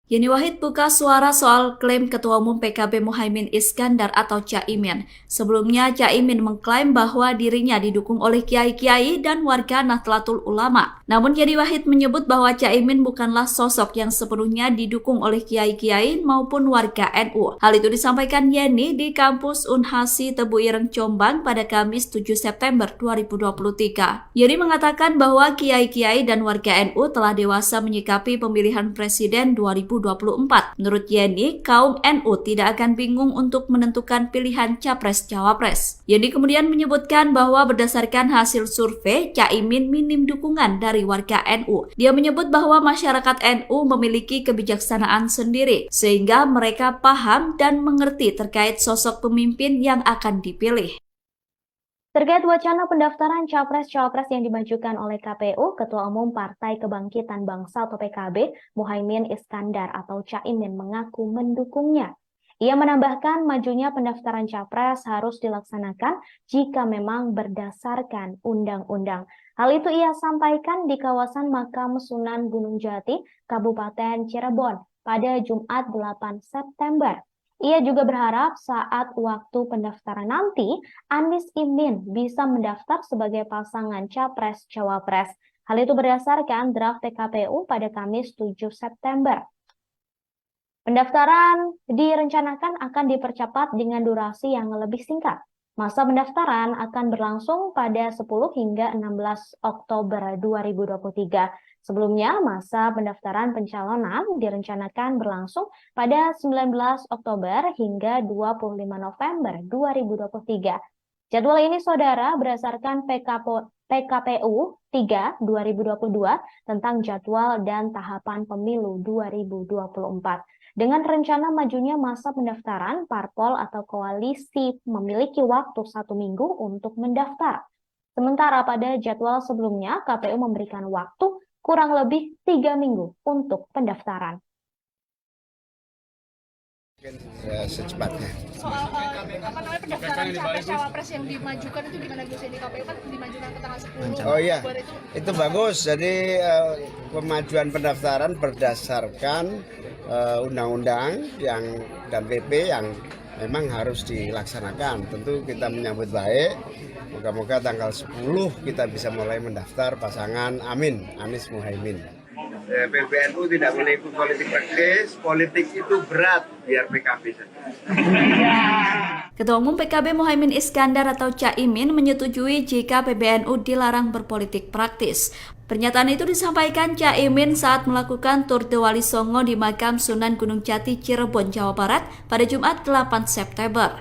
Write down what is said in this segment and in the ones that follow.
Yeni Wahid buka suara soal klaim Ketua Umum PKB Muhaimin Iskandar atau Caimin. Sebelumnya, Caimin mengklaim bahwa dirinya didukung oleh kiai-kiai dan warga Nahdlatul Ulama. Namun Yeni Wahid menyebut bahwa Caimin bukanlah sosok yang sepenuhnya didukung oleh kiai-kiai maupun warga NU. Hal itu disampaikan Yeni di kampus Unhasi Tebu Ireng Jombang pada Kamis 7 September 2023. Yeni mengatakan bahwa kiai-kiai dan warga NU telah dewasa menyikapi pemilihan presiden 2024. Menurut Yeni, kaum NU tidak akan bingung untuk menentukan pilihan capres-cawapres. Yeni kemudian menyebutkan bahwa berdasarkan hasil survei, Caimin minim dukungan dari warga NU. Dia menyebut bahwa masyarakat NU memiliki kebijaksanaan sendiri, sehingga mereka paham dan mengerti terkait sosok pemimpin yang akan dipilih. Terkait wacana pendaftaran capres-cawapres yang dimajukan oleh KPU, Ketua Umum Partai Kebangkitan Bangsa atau PKB, Muhaimin Iskandar atau Caimin mengaku mendukungnya. Ia menambahkan majunya pendaftaran capres harus dilaksanakan jika memang berdasarkan undang-undang. Hal itu ia sampaikan di kawasan Makam Sunan Gunung Jati, Kabupaten Cirebon pada Jumat 8 September. Ia juga berharap saat waktu pendaftaran nanti, Anies Imin bisa mendaftar sebagai pasangan capres-cawapres. Hal itu berdasarkan draft PKPU pada Kamis 7 September. Pendaftaran direncanakan akan dipercepat dengan durasi yang lebih singkat. Masa pendaftaran akan berlangsung pada 10 hingga 16 Oktober 2023. Sebelumnya, masa pendaftaran pencalonan direncanakan berlangsung pada 19 Oktober hingga 25 November 2023. Jadwal ini, Saudara, berdasarkan PKPU 3 2022 tentang jadwal dan tahapan pemilu 2024. Dengan rencana majunya masa pendaftaran, parpol atau koalisi memiliki waktu 1 minggu untuk mendaftar. Sementara pada jadwal sebelumnya, KPU memberikan waktu kurang lebih 3 minggu untuk pendaftaran. Secepatnya. Soal pendaftaran capres-cawapres yang dimajukan itu gimana Gus? Di KPU kan dimajukan ke tanggal 10. Oh iya, itu bagus. Jadi pemajuan pendaftaran berdasarkan undang-undang dan PP yang memang harus dilaksanakan. Tentu kita menyambut baik. Moga-moga tanggal 10 kita bisa mulai mendaftar pasangan Anies Muhaimin. PBNU tidak boleh ikut politik praktis, politik itu berat, biar PKB saja. Ketua Umum PKB Muhaimin Iskandar atau Caimin menyetujui jika PBNU dilarang berpolitik praktis. Pernyataan itu disampaikan Caimin saat melakukan tur de Wali Songo di Makam Sunan Gunung Jati, Cirebon, Jawa Barat pada Jumat 8 September.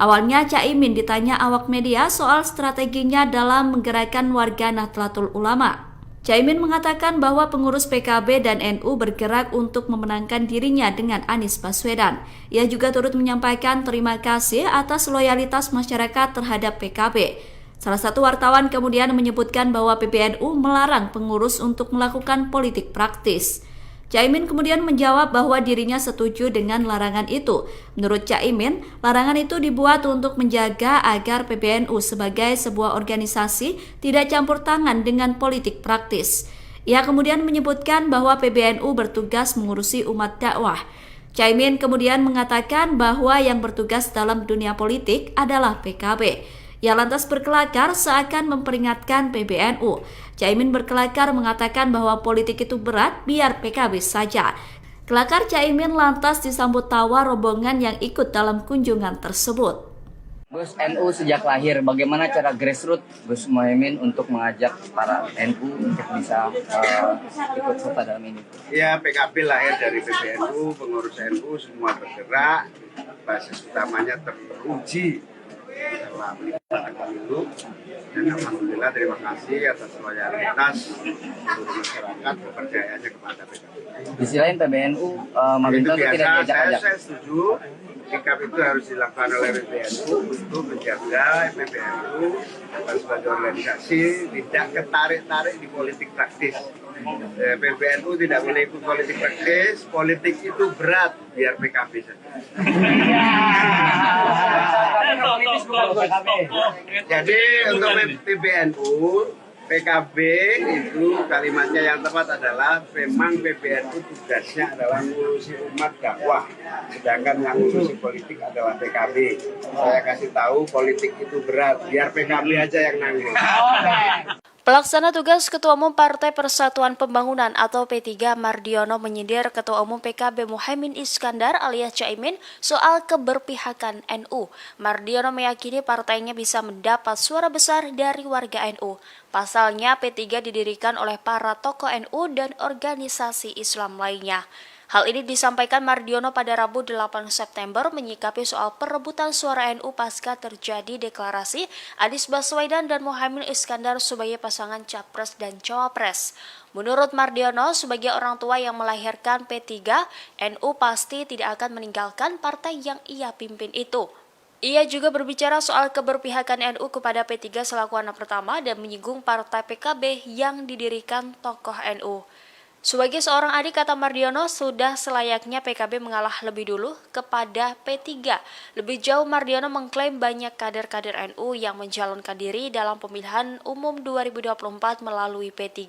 Awalnya Caimin ditanya awak media soal strateginya dalam menggerakkan warga Nahdlatul Ulama. Caimin mengatakan bahwa pengurus PKB dan NU bergerak untuk memenangkan dirinya dengan Anies Baswedan. Ia juga turut menyampaikan terima kasih atas loyalitas masyarakat terhadap PKB. Salah satu wartawan kemudian menyebutkan bahwa PBNU melarang pengurus untuk melakukan politik praktis. Caimin kemudian menjawab bahwa dirinya setuju dengan larangan itu. Menurut Caimin, larangan itu dibuat untuk menjaga agar PBNU sebagai sebuah organisasi tidak campur tangan dengan politik praktis. Ia kemudian menyebutkan bahwa PBNU bertugas mengurusi umat dakwah. Caimin kemudian mengatakan bahwa yang bertugas dalam dunia politik adalah PKB. Ia lantas berkelakar seakan memperingatkan PBNU. Caimin berkelakar mengatakan bahwa politik itu berat, biar PKB saja. Kelakar Caimin lantas disambut tawa rombongan yang ikut dalam kunjungan tersebut. Gus NU sejak lahir, bagaimana cara grassroots Gus Muhaimin untuk mengajak para NU untuk bisa ikut serta dalam ini? Ya, PKB lahir dari PBNU, pengurus NU semua bergerak, basis utamanya teruji dalam pemilu, dan alhamdulillah terima kasih atas loyalitas seluruh masyarakat kepercayaannya kepada PKB. Di sisi lain PBNU meminta itu tidak biasa, diajak-ajak. saya setuju. Sikap itu harus dilakukan oleh PBNU untuk menjaga PBNU sebagai organisasi tidak ketarik-tarik di politik praktis. PBNU tidak boleh ikut politik praktis, politik itu berat, biar PKB saja. Jadi untuk PBNU PKB itu kalimatnya yang tepat adalah memang PBNU tugasnya adalah ngurusi umat dakwah, sedangkan yang ngurusi politik adalah PKB. Saya kasih tahu politik itu berat, biar PKB aja yang nanggung. Pelaksana tugas Ketua Umum Partai Persatuan Pembangunan atau P3 Mardiono menyindir Ketua Umum PKB Muhaimin Iskandar alias Caimin soal keberpihakan NU. Mardiono meyakini partainya bisa mendapat suara besar dari warga NU. Pasalnya P3 didirikan oleh para tokoh NU dan organisasi Islam lainnya. Hal ini disampaikan Mardiono pada Rabu 8 September menyikapi soal perebutan suara NU pasca terjadi deklarasi Anies Baswedan dan Muhaimin Iskandar sebagai pasangan Capres dan Cawapres. Menurut Mardiono, sebagai orang tua yang melahirkan P3, NU pasti tidak akan meninggalkan partai yang ia pimpin itu. Ia juga berbicara soal keberpihakan NU kepada P3 selaku anak pertama dan menyinggung partai PKB yang didirikan tokoh NU. Sebagai seorang adik, kata Mardiono, sudah selayaknya PKB mengalah lebih dulu kepada P3. Lebih jauh, Mardiono mengklaim banyak kader-kader NU yang mencalonkan diri dalam pemilihan umum 2024 melalui P3.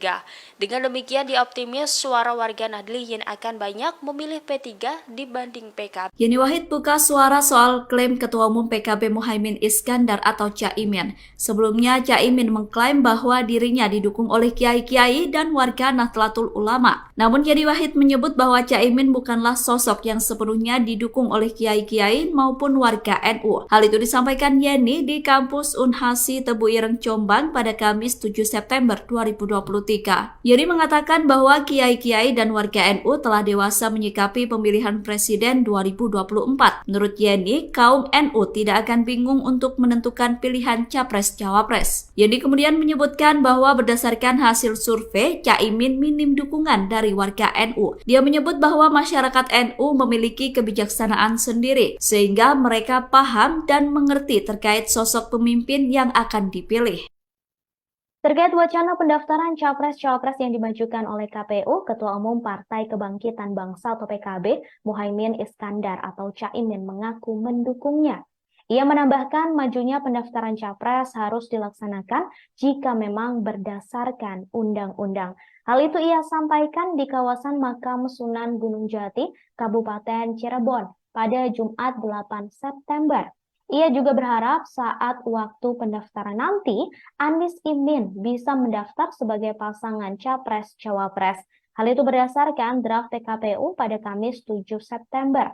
Dengan demikian, dia optimis suara warga Nahdliyin akan banyak memilih P3 dibanding PKB. Yeni Wahid buka suara soal klaim Ketua Umum PKB Muhaimin Iskandar atau Caimin. Sebelumnya, Caimin mengklaim bahwa dirinya didukung oleh kiai-kiai dan warga Nahdlatul Ulama. Namun Yeni Wahid menyebut bahwa Caimin bukanlah sosok yang sepenuhnya didukung oleh kiai-kiai maupun warga NU. Hal itu disampaikan Yeni di kampus Unhasi Tebu Ireng Jombang pada Kamis 7 September 2023. Yeni mengatakan bahwa kiai-kiai dan warga NU telah dewasa menyikapi pemilihan presiden 2024. Menurut Yeni, kaum NU tidak akan bingung untuk menentukan pilihan capres-cawapres. Yeni kemudian menyebutkan bahwa berdasarkan hasil survei, Caimin minim dukungan dari warga NU. Dia menyebut bahwa masyarakat NU memiliki kebijaksanaan sendiri, sehingga mereka paham dan mengerti terkait sosok pemimpin yang akan dipilih. Terkait wacana pendaftaran Capres-Cawapres yang dimajukan oleh KPU, Ketua Umum Partai Kebangkitan Bangsa atau PKB, Muhaimin Iskandar atau Caimin mengaku mendukungnya. Ia menambahkan majunya pendaftaran Capres harus dilaksanakan jika memang berdasarkan undang-undang. Hal itu ia sampaikan di kawasan Makam Sunan Gunung Jati, Kabupaten Cirebon pada Jumat 8 September. Ia juga berharap saat waktu pendaftaran nanti, Anies Imin bisa mendaftar sebagai pasangan Capres-Cawapres. Hal itu berdasarkan draft PKPU pada Kamis 7 September.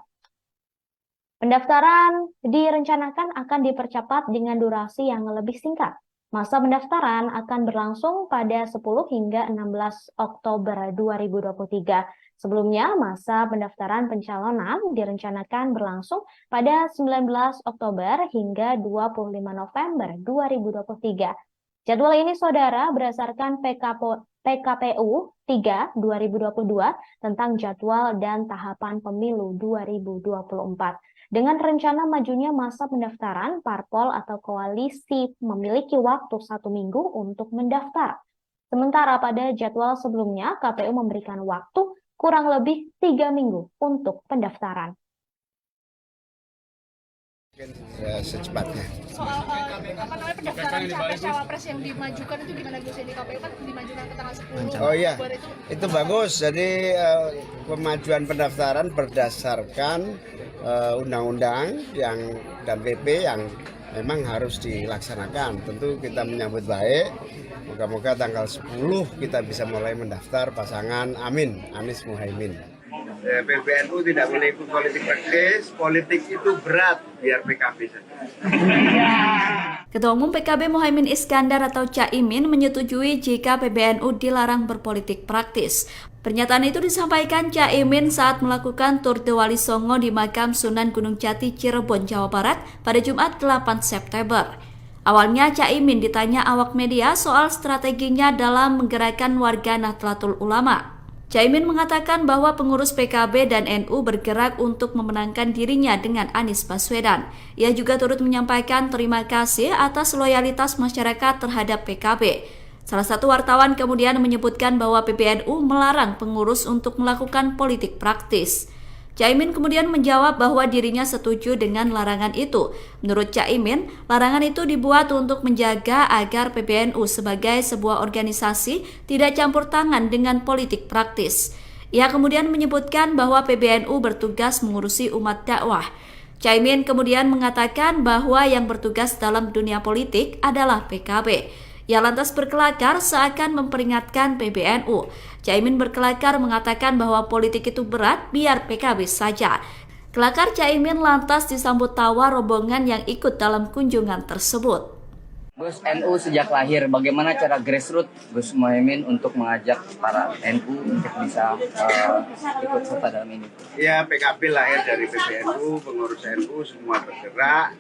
Pendaftaran direncanakan akan dipercepat dengan durasi yang lebih singkat. Masa pendaftaran akan berlangsung pada 10 hingga 16 Oktober 2023. Sebelumnya, masa pendaftaran pencalonan direncanakan berlangsung pada 19 Oktober hingga 25 November 2023. Jadwal ini, saudara, berdasarkan PKPU 3 2022 tentang jadwal dan tahapan pemilu 2024. Dengan rencana majunya masa pendaftaran, parpol atau koalisi memiliki waktu 1 minggu untuk mendaftar. Sementara pada jadwal sebelumnya, KPU memberikan waktu kurang lebih 3 minggu untuk pendaftaran. Secepatnya. Soal pendaftaran capres-cawapres yang dimajukan itu gimana Gus? Di KPU kan dimajukan ke tanggal 10. Oh iya, itu bagus. Jadi pemajuan pendaftaran berdasarkan undang-undang dan PP yang memang harus dilaksanakan. Tentu kita menyambut baik. Moga-moga tanggal 10 kita bisa mulai mendaftar pasangan Anies Muhaimin. PBNU tidak boleh ikut politik praktis, politik itu berat, biar PKB saja. Ketua Umum PKB Muhaimin Iskandar atau Caimin menyetujui jika PBNU dilarang berpolitik praktis. Pernyataan itu disampaikan Caimin saat melakukan tur de Wali Songo di Makam Sunan Gunung Jati, Cirebon, Jawa Barat pada Jumat 8 September. Awalnya Caimin ditanya awak media soal strateginya dalam menggerakkan warga Nahdlatul Ulama. Caimin mengatakan bahwa pengurus PKB dan NU bergerak untuk memenangkan dirinya dengan Anies Baswedan. Ia juga turut menyampaikan terima kasih atas loyalitas masyarakat terhadap PKB. Salah satu wartawan kemudian menyebutkan bahwa PBNU melarang pengurus untuk melakukan politik praktis. Caimin kemudian menjawab bahwa dirinya setuju dengan larangan itu. Menurut Caimin, larangan itu dibuat untuk menjaga agar PBNU sebagai sebuah organisasi tidak campur tangan dengan politik praktis. Ia kemudian menyebutkan bahwa PBNU bertugas mengurusi umat dakwah. Caimin kemudian mengatakan bahwa yang bertugas dalam dunia politik adalah PKB. Ia lantas berkelakar seakan memperingatkan PBNU. Caimin berkelakar mengatakan bahwa politik itu berat, biar PKB saja. Kelakar Caimin lantas disambut tawa rombongan yang ikut dalam kunjungan tersebut. Gus NU sejak lahir, bagaimana cara grassroots Gus Muhaimin untuk mengajak para NU untuk bisa ikut serta dalam ini? Ya, PKB lahir dari PBNU, pengurus NU semua bergerak,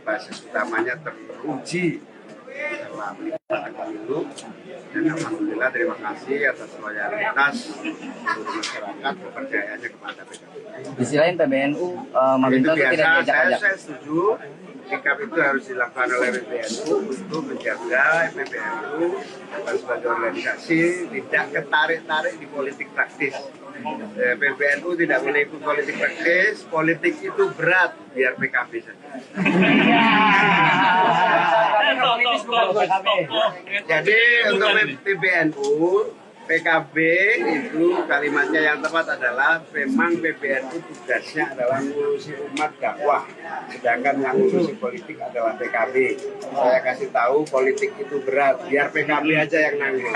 basis utamanya teruji dalam pelaksanaan pemilu, dan alhamdulillah terima kasih atas loyalitas seluruh masyarakat kepercayaannya kepada PKB. Di sisi lain PBNU meminta Itu untuk tidak biasa, diajak-ajak. saya setuju. Sikap itu harus dilakukan oleh PBNU untuk menjaga PBNU sebagai organisasi tidak ketarik-tarik di politik praktis. PBNU tidak boleh ikut politik praktis, politik itu berat, biar PKB saja. Jadi untuk PBNU, PKB itu kalimatnya yang tepat adalah memang PBNU tugasnya adalah ngurusi umat dakwah, sedangkan yang ngurusi politik adalah PKB. Saya kasih tahu politik itu berat, biar PKB aja yang nanggung.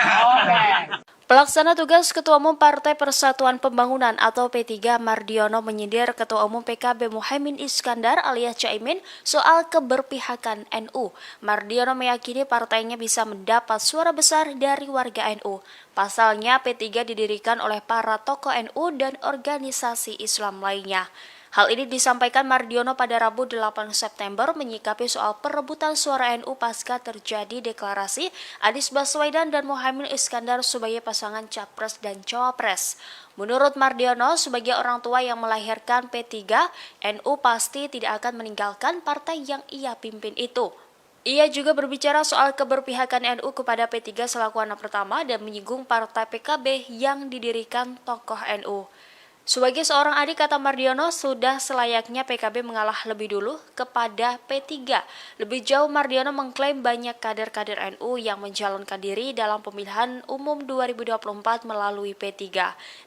Pelaksana tugas Ketua Umum Partai Persatuan Pembangunan atau P3 Mardiono menyindir Ketua Umum PKB Muhaimin Iskandar alias Caimin soal keberpihakan NU. Mardiono meyakini partainya bisa mendapat suara besar dari warga NU. Pasalnya P3 didirikan oleh para tokoh NU dan organisasi Islam lainnya. Hal ini disampaikan Mardiono pada Rabu 8 September menyikapi soal perebutan suara NU pasca terjadi deklarasi Anies Baswedan dan Muhaimin Iskandar sebagai pasangan Capres dan Cawapres. Menurut Mardiono, sebagai orang tua yang melahirkan P3, NU pasti tidak akan meninggalkan partai yang ia pimpin itu. Ia juga berbicara soal keberpihakan NU kepada P3 selaku anak pertama dan menyinggung partai PKB yang didirikan tokoh NU. Sebagai seorang adik, kata Mardiono, sudah selayaknya PKB mengalah lebih dulu kepada P3. Lebih jauh, Mardiono mengklaim banyak kader-kader NU yang mencalonkan diri dalam pemilihan umum 2024 melalui P3.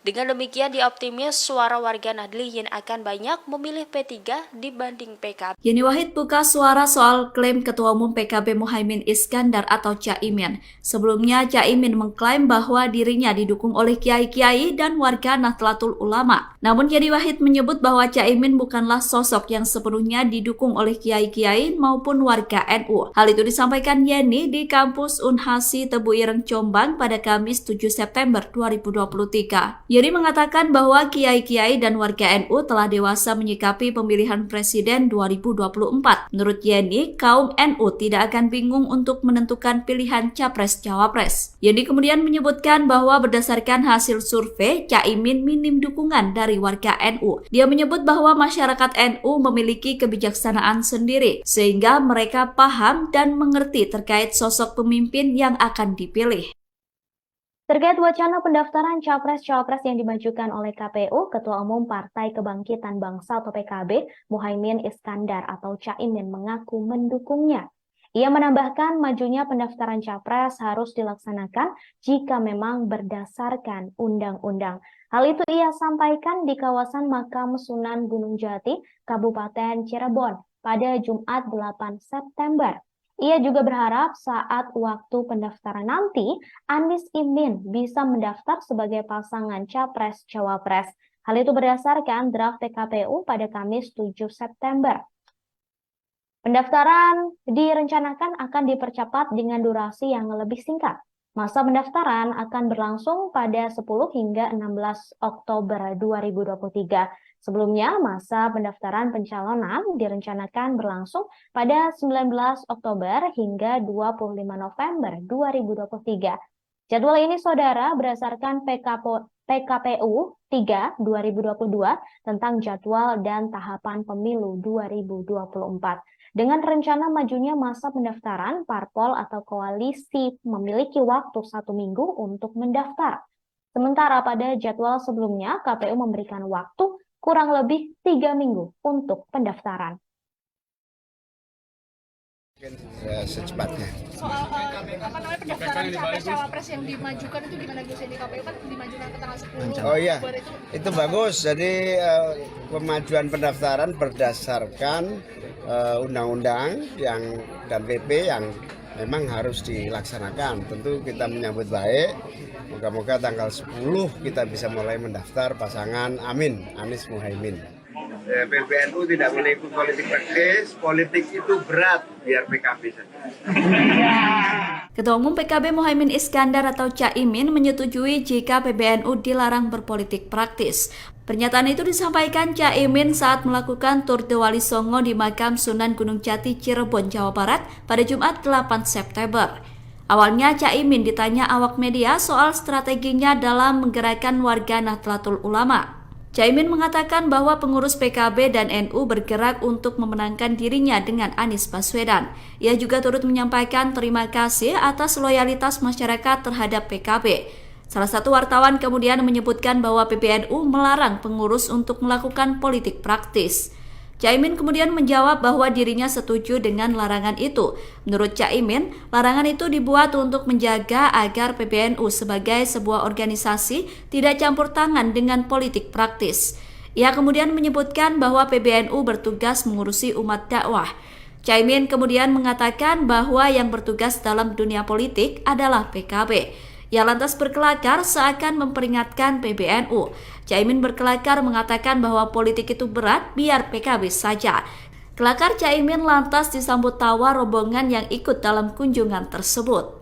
Dengan demikian, dia optimis suara warga Nahdliyin akan banyak memilih P3 dibanding PKB. Yeni Wahid buka suara soal klaim Ketua Umum PKB Muhaimin Iskandar atau Caimin. Sebelumnya, Caimin mengklaim bahwa dirinya didukung oleh kiai-kiai dan warga Nahdlatul Ulama. Namun Yeni Wahid menyebut bahwa Caimin bukanlah sosok yang sepenuhnya didukung oleh kiai-kiai maupun warga NU. Hal itu disampaikan Yeni di kampus Unhasi Tebu Ireng Jombang pada Kamis 7 September 2023. Yeni mengatakan bahwa kiai-kiai dan warga NU telah dewasa menyikapi pemilihan presiden 2024. Menurut Yeni, kaum NU tidak akan bingung untuk menentukan pilihan capres-cawapres. Yeni kemudian menyebutkan bahwa berdasarkan hasil survei, Caimin minim dukungan dari warga NU. Dia menyebut bahwa masyarakat NU memiliki kebijaksanaan sendiri, sehingga mereka paham dan mengerti terkait sosok pemimpin yang akan dipilih. Terkait wacana pendaftaran Capres-Cawapres yang dimajukan oleh KPU, Ketua Umum Partai Kebangkitan Bangsa atau PKB, Muhaimin Iskandar atau Caimin mengaku mendukungnya. Ia menambahkan majunya pendaftaran Capres harus dilaksanakan jika memang berdasarkan undang-undang. Hal itu ia sampaikan di kawasan Makam Sunan Gunung Jati, Kabupaten Cirebon pada Jumat 8 September. Ia juga berharap saat waktu pendaftaran nanti, Anies Imin bisa mendaftar sebagai pasangan Capres-Cawapres. Hal itu berdasarkan draft PKPU pada Kamis 7 September. Pendaftaran direncanakan akan dipercepat dengan durasi yang lebih singkat. Masa pendaftaran akan berlangsung pada 10 hingga 16 Oktober 2023. Sebelumnya, masa pendaftaran pencalonan direncanakan berlangsung pada 19 Oktober hingga 25 November 2023. Jadwal ini, saudara, berdasarkan PKPU 3 2022 tentang jadwal dan tahapan pemilu 2024. Dengan rencana majunya masa pendaftaran, parpol atau koalisi memiliki waktu 1 minggu untuk mendaftar. Sementara pada jadwal sebelumnya, KPU memberikan waktu kurang lebih 3 minggu untuk pendaftaran. Secepatnya. Soal pendaftaran capres cawapres yang dimajukan itu gimana Gus? Di KPU kan dimajukan ke tanggal 10. Oh iya, itu bagus. Jadi pemajuan pendaftaran berdasarkan undang-undang dan PP yang memang harus dilaksanakan. Tentu kita menyambut baik. Moga-moga tanggal 10 kita bisa mulai mendaftar pasangan Anies Muhaimin. PBNU tidak boleh ikut politik praktis, politik itu berat, biar PKB saja. Ketua Umum PKB Muhaimin Iskandar atau Caimin menyetujui jika PBNU dilarang berpolitik praktis. Pernyataan itu disampaikan Caimin saat melakukan tur de Wali Songo di makam Sunan Gunung Jati, Cirebon, Jawa Barat pada Jumat 8 September. Awalnya Caimin ditanya awak media soal strateginya dalam menggerakkan warga Nahdlatul Ulama. Caimin mengatakan bahwa pengurus PKB dan NU bergerak untuk memenangkan dirinya dengan Anies Baswedan. Ia juga turut menyampaikan terima kasih atas loyalitas masyarakat terhadap PKB. Salah satu wartawan kemudian menyebutkan bahwa PBNU melarang pengurus untuk melakukan politik praktis. Caimin kemudian menjawab bahwa dirinya setuju dengan larangan itu. Menurut Caimin, larangan itu dibuat untuk menjaga agar PBNU sebagai sebuah organisasi tidak campur tangan dengan politik praktis. Ia kemudian menyebutkan bahwa PBNU bertugas mengurusi umat dakwah. Caimin kemudian mengatakan bahwa yang bertugas dalam dunia politik adalah PKB. Ia lantas berkelakar seakan memperingatkan PBNU. Caimin berkelakar mengatakan bahwa politik itu berat, biar PKB saja. Kelakar Caimin lantas disambut tawa rombongan yang ikut dalam kunjungan tersebut.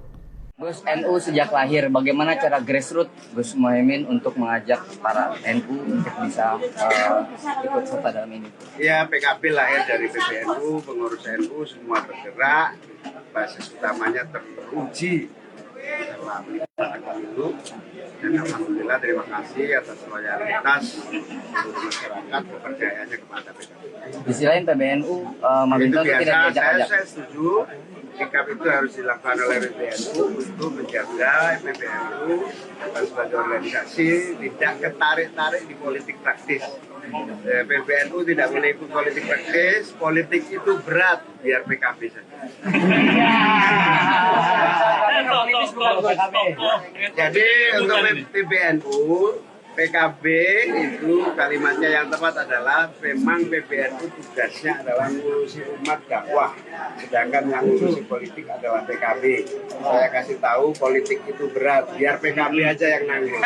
Gus, NU sejak lahir, bagaimana cara grassroots Gus Muhaimin untuk mengajak para NU untuk bisa ikut serta dalam ini? Ya, PKB lahir dari PBNU, pengurus NU semua bergerak, basis utamanya teruji dalam itu, dan alhamdulillah terima kasih atas loyalitas seluruh masyarakat kepercayaannya kepada PKB. Di sisi lain PBNU meminta tidak diajak-ajak. Saya setuju, sikap itu harus dilakukan oleh PBNU untuk menjaga PBNU sebagai organisasi tidak ketarik-tarik di politik praktis. PBNU tidak boleh ikut politik praktis, politik itu berat, biar PKB saja. Jadi untuk PBNU, PKB itu kalimatnya yang tepat adalah memang PBNU tugasnya adalah ngurusi umat dakwah, sedangkan yang ngurusi politik adalah PKB. Saya kasih tahu politik itu berat, biar PKB aja yang nanggung.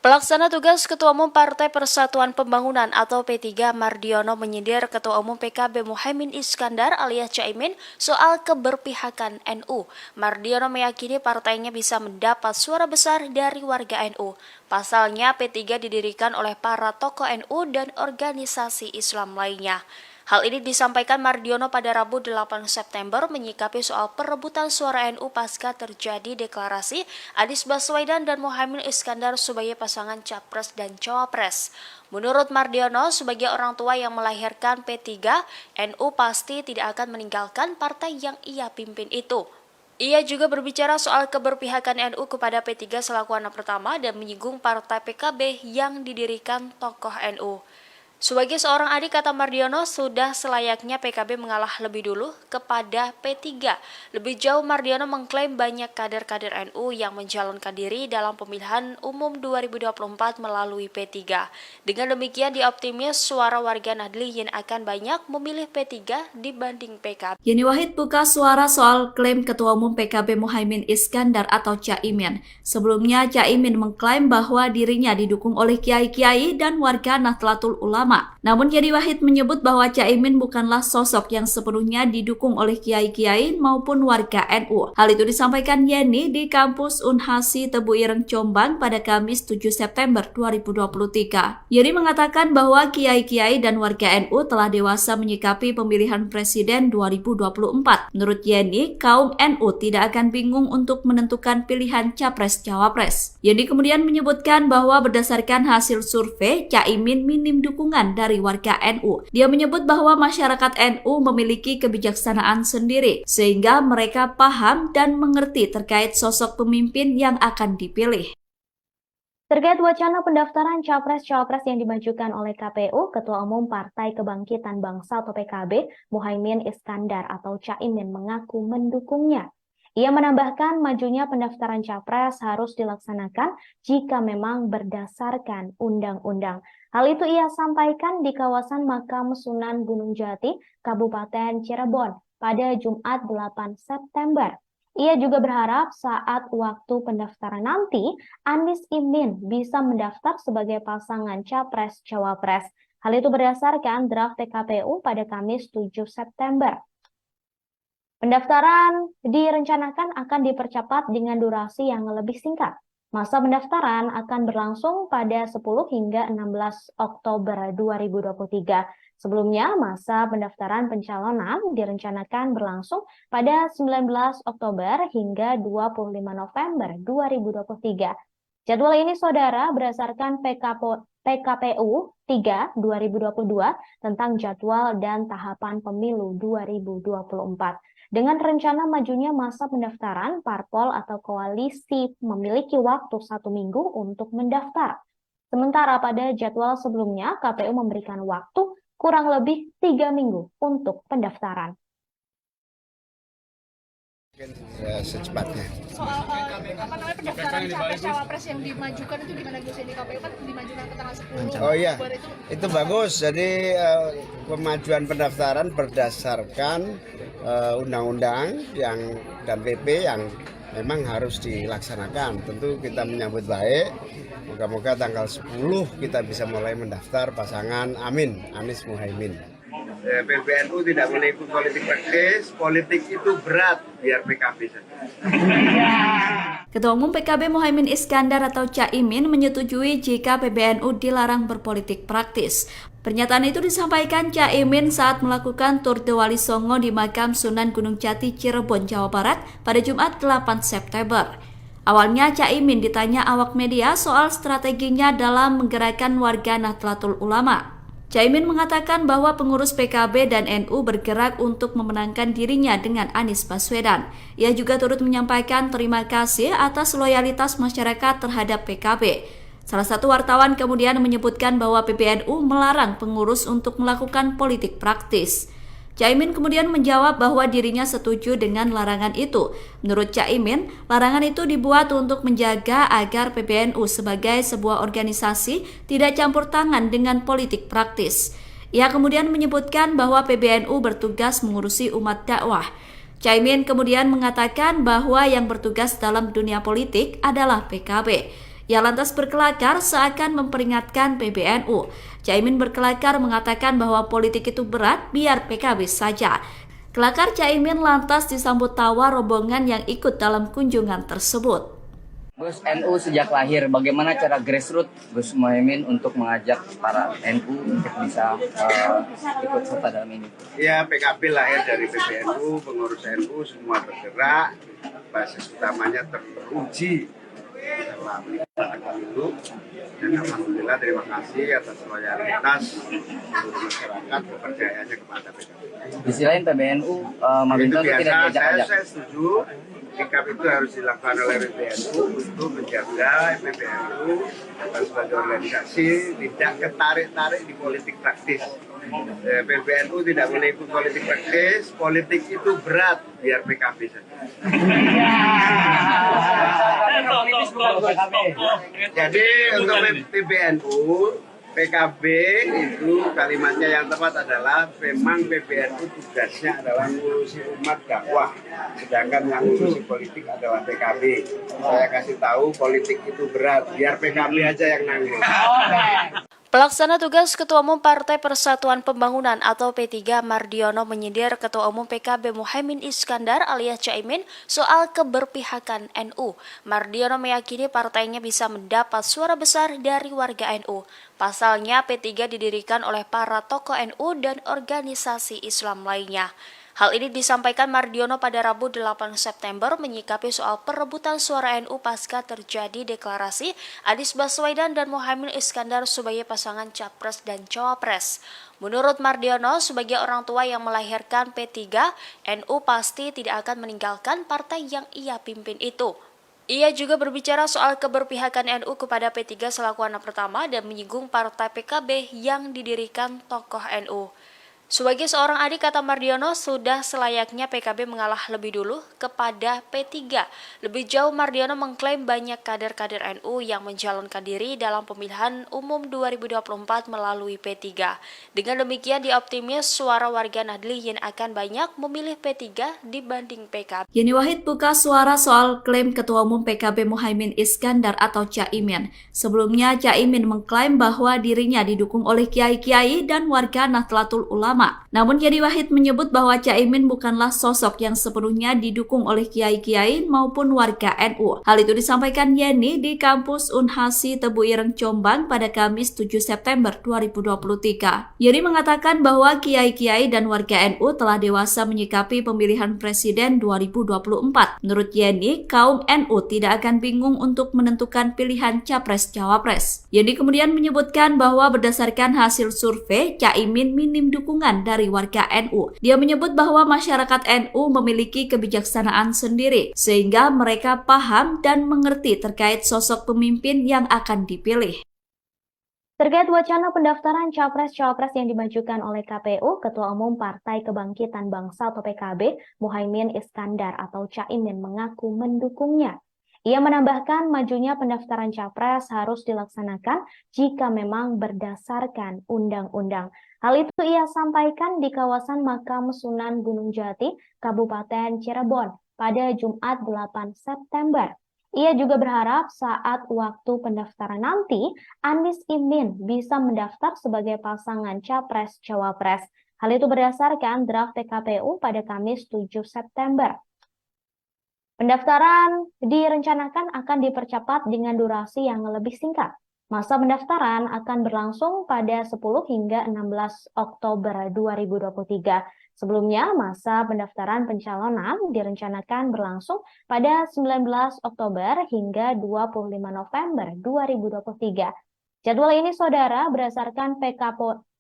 Pelaksana tugas Ketua Umum Partai Persatuan Pembangunan atau P3 Mardiono menyindir Ketua Umum PKB Muhaimin Iskandar alias Caimin soal keberpihakan NU. Mardiono meyakini partainya bisa mendapat suara besar dari warga NU. Pasalnya P3 didirikan oleh para tokoh NU dan organisasi Islam lainnya. Hal ini disampaikan Mardiono pada Rabu 8 September menyikapi soal perebutan suara NU pasca terjadi deklarasi Anies Baswedan dan Muhaimin Iskandar sebagai pasangan Capres dan Cawapres. Menurut Mardiono, sebagai orang tua yang melahirkan P3, NU pasti tidak akan meninggalkan partai yang ia pimpin itu. Ia juga berbicara soal keberpihakan NU kepada P3 selaku anak pertama dan menyinggung partai PKB yang didirikan tokoh NU. Sebagai seorang adik, kata Mardiono, sudah selayaknya PKB mengalah lebih dulu kepada P3. Lebih jauh, Mardiono mengklaim banyak kader-kader NU yang mencalonkan diri dalam pemilihan umum 2024 melalui P3. Dengan demikian, dia optimis suara warga Nahdliyin akan banyak memilih P3 dibanding PKB. Yeni Wahid buka suara soal klaim Ketua Umum PKB Muhaimin Iskandar atau Caimin. Sebelumnya, Caimin mengklaim bahwa dirinya didukung oleh kiai-kiai dan warga Nahdlatul Ulama. Namun Yeni Wahid menyebut bahwa Caimin bukanlah sosok yang sepenuhnya didukung oleh kiai-kiai maupun warga NU. Hal itu disampaikan Yeni di kampus Unhasi Tebu Ireng Jombang pada Kamis 7 September 2023. Yeni mengatakan bahwa kiai-kiai dan warga NU telah dewasa menyikapi pemilihan presiden 2024. Menurut Yeni, kaum NU tidak akan bingung untuk menentukan pilihan capres-cawapres. Yeni kemudian menyebutkan bahwa berdasarkan hasil survei, Caimin minim dukungan dari warga NU. Dia menyebut bahwa masyarakat NU memiliki kebijaksanaan sendiri, sehingga mereka paham dan mengerti terkait sosok pemimpin yang akan dipilih. Terkait wacana pendaftaran capres-cawapres yang dimajukan oleh KPU, Ketua Umum Partai Kebangkitan Bangsa atau PKB, Muhaimin Iskandar atau Caimin mengaku mendukungnya. Ia menambahkan majunya pendaftaran capres harus dilaksanakan jika memang berdasarkan undang-undang. Hal itu ia sampaikan di kawasan Makam Sunan Gunung Jati, Kabupaten Cirebon pada Jumat 8 September. Ia juga berharap saat waktu pendaftaran nanti, Anies Imin bisa mendaftar sebagai pasangan capres-cawapres. Hal itu berdasarkan draft PKPU pada Kamis 7 September. Pendaftaran direncanakan akan dipercepat dengan durasi yang lebih singkat. Masa pendaftaran akan berlangsung pada 10 hingga 16 Oktober 2023. Sebelumnya, masa pendaftaran pencalonan direncanakan berlangsung pada 19 Oktober hingga 25 November 2023. Jadwal ini, Saudara, berdasarkan PKPU 3 2022 tentang jadwal dan tahapan pemilu 2024. Dengan rencana majunya masa pendaftaran, parpol atau koalisi memiliki waktu 1 minggu untuk mendaftar. Sementara pada jadwal sebelumnya, KPU memberikan waktu kurang lebih 3 minggu untuk pendaftaran. Secepatnya. Soal pendaftaran capres-cawapres yang dimajukan itu gimana Gus? Di KPU kan dimajukan ke tanggal 10. Oh iya, itu bagus. Jadi pemajuan pendaftaran berdasarkan undang-undang dan PP yang memang harus dilaksanakan. Tentu kita menyambut baik. Moga-moga tanggal 10 kita bisa mulai mendaftar pasangan Anies Muhaimin. PBNU tidak boleh ikut politik praktis, politik itu berat, biar PKB saja. Ketua Umum PKB Muhaimin Iskandar atau Caimin menyetujui jika PBNU dilarang berpolitik praktis. Pernyataan itu disampaikan Caimin saat melakukan tur de Wali Songo di Makam Sunan Gunung Jati, Cirebon, Jawa Barat pada Jumat 8 September. Awalnya Caimin ditanya awak media soal strateginya dalam menggerakkan warga Nahdlatul Ulama. Caimin mengatakan bahwa pengurus PKB dan NU bergerak untuk memenangkan dirinya dengan Anies Baswedan. Ia juga turut menyampaikan terima kasih atas loyalitas masyarakat terhadap PKB. Salah satu wartawan kemudian menyebutkan bahwa PBNU melarang pengurus untuk melakukan politik praktis. Caimin kemudian menjawab bahwa dirinya setuju dengan larangan itu. Menurut Caimin, larangan itu dibuat untuk menjaga agar PBNU sebagai sebuah organisasi tidak campur tangan dengan politik praktis. Ia kemudian menyebutkan bahwa PBNU bertugas mengurusi umat dakwah. Caimin kemudian mengatakan bahwa yang bertugas dalam dunia politik adalah PKB. Ia lantas berkelakar seakan memperingatkan PBNU. Caimin berkelakar mengatakan bahwa politik itu berat, biar PKB saja. Kelakar Caimin lantas disambut tawa rombongan yang ikut dalam kunjungan tersebut. Gus, NU sejak lahir, bagaimana cara grassroots Gus Muhaimin untuk mengajak para NU untuk bisa ikut serta dalam ini? Ya, PKB lahir dari PBNU, pengurus NU semua bergerak, basis utamanya teruji dalam pemilu, dan alhamdulillah terima kasih atas loyalitas masyarakat kepercayaannya kepada PKB. Di sisi lain PBNU meminta itu tidak biasa, diajak-ajak. saya setuju. Sikap itu harus dilakukan oleh PBNU untuk menjaga PBNU sebagai organisasi tidak ketarik-tarik di politik praktis. PBNU tidak boleh ikut politik praktis, politik itu berat, biar PKB saja. Jadi untuk PBNU, PKB itu kalimatnya yang tepat adalah memang PBNU tugasnya adalah ngurusi umat dakwah, sedangkan yang ngurusi politik adalah PKB. Saya kasih tahu politik itu berat, biar PKB aja yang nanggung. Pelaksana tugas Ketua Umum Partai Persatuan Pembangunan atau P3 Mardiono menyindir Ketua Umum PKB Muhaimin Iskandar alias Caimin soal keberpihakan NU. Mardiono meyakini partainya bisa mendapat suara besar dari warga NU. Pasalnya P3 didirikan oleh para tokoh NU dan organisasi Islam lainnya. Hal ini disampaikan Mardiono pada Rabu 8 September menyikapi soal perebutan suara NU pasca terjadi deklarasi Anies Baswedan dan Muhaimin Iskandar sebagai pasangan capres dan cawapres. Menurut Mardiono, sebagai orang tua yang melahirkan P3, NU pasti tidak akan meninggalkan partai yang ia pimpin itu. Ia juga berbicara soal keberpihakan NU kepada P3 selaku anak pertama dan menyinggung partai PKB yang didirikan tokoh NU. Sebagai seorang adik, kata Mardiono, sudah selayaknya PKB mengalah lebih dulu kepada P3. Lebih jauh, Mardiono mengklaim banyak kader-kader NU yang mencalonkan diri dalam pemilihan umum 2024 melalui P3. Dengan demikian, dia optimis suara warga Nahdliyin akan banyak memilih P3 dibanding PKB. Yeni Wahid buka suara soal klaim Ketua Umum PKB Muhaimin Iskandar atau Caimin. Sebelumnya, Caimin mengklaim bahwa dirinya didukung oleh kiai-kiai dan warga Nahdlatul Ulama. Namun Yeni Wahid menyebut bahwa Caimin bukanlah sosok yang sepenuhnya didukung oleh kiai-kiai maupun warga NU. Hal itu disampaikan Yeni di kampus Unhasi Tebu Ireng Jombang pada Kamis 7 September 2023. Yeni mengatakan bahwa kiai-kiai dan warga NU telah dewasa menyikapi pemilihan presiden 2024. Menurut Yeni, kaum NU tidak akan bingung untuk menentukan pilihan capres-cawapres. Yeni kemudian menyebutkan bahwa berdasarkan hasil survei, Caimin minim dukungan dari warga NU. Dia menyebut bahwa masyarakat NU memiliki kebijaksanaan sendiri, sehingga mereka paham dan mengerti terkait sosok pemimpin yang akan dipilih. Terkait wacana pendaftaran capres-cawapres yang dimajukan oleh KPU, Ketua Umum Partai Kebangkitan Bangsa atau PKB, Muhaimin Iskandar atau Caimin mengaku mendukungnya. Ia menambahkan majunya pendaftaran capres harus dilaksanakan jika memang berdasarkan undang-undang. Hal itu ia sampaikan di kawasan Makam Sunan Gunung Jati, Kabupaten Cirebon pada Jumat 8 September. Ia juga berharap saat waktu pendaftaran nanti, Anies Imin bisa mendaftar sebagai pasangan capres-cawapres. Hal itu berdasarkan draft PKPU pada Kamis 7 September. Pendaftaran direncanakan akan dipercepat dengan durasi yang lebih singkat. Masa pendaftaran akan berlangsung pada 10 hingga 16 Oktober 2023. Sebelumnya, masa pendaftaran pencalonan direncanakan berlangsung pada 19 Oktober hingga 25 November 2023. Jadwal ini, saudara, berdasarkan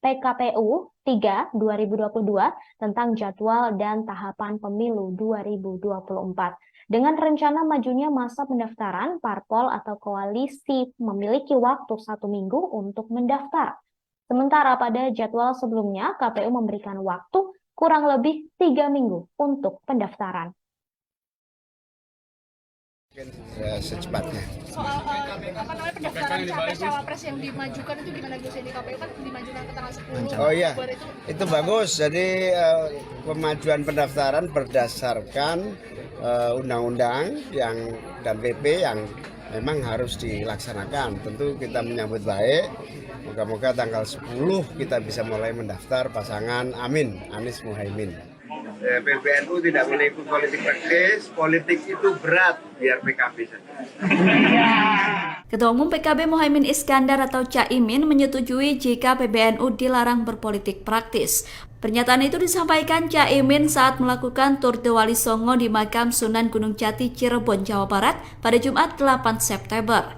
PKPU 3 2022 tentang jadwal dan tahapan pemilu 2024. Dengan rencana majunya masa pendaftaran, parpol atau koalisi memiliki waktu 1 minggu untuk mendaftar. Sementara pada jadwal sebelumnya, KPU memberikan waktu kurang lebih 3 minggu untuk pendaftaran. Secepatnya. Soal pendaftaran capres-cawapres yang dimajukan itu gimana Gus? Di KPU kan dimajukan ke tanggal 10. Oh iya, itu bagus. Jadi pemajuan pendaftaran berdasarkan undang-undang dan PP yang memang harus dilaksanakan. Tentu kita menyambut baik. Moga-moga tanggal 10 kita bisa mulai mendaftar pasangan Anies Muhaimin. PBNU tidak boleh ikut politik praktis, politik itu berat, biar PKB saja. Ketua Umum PKB Muhaimin Iskandar atau Caimin menyetujui jika PBNU dilarang berpolitik praktis. Pernyataan itu disampaikan Caimin saat melakukan tur de Wali Songo di Makam Sunan Gunung Jati, Cirebon, Jawa Barat pada Jumat 8 September.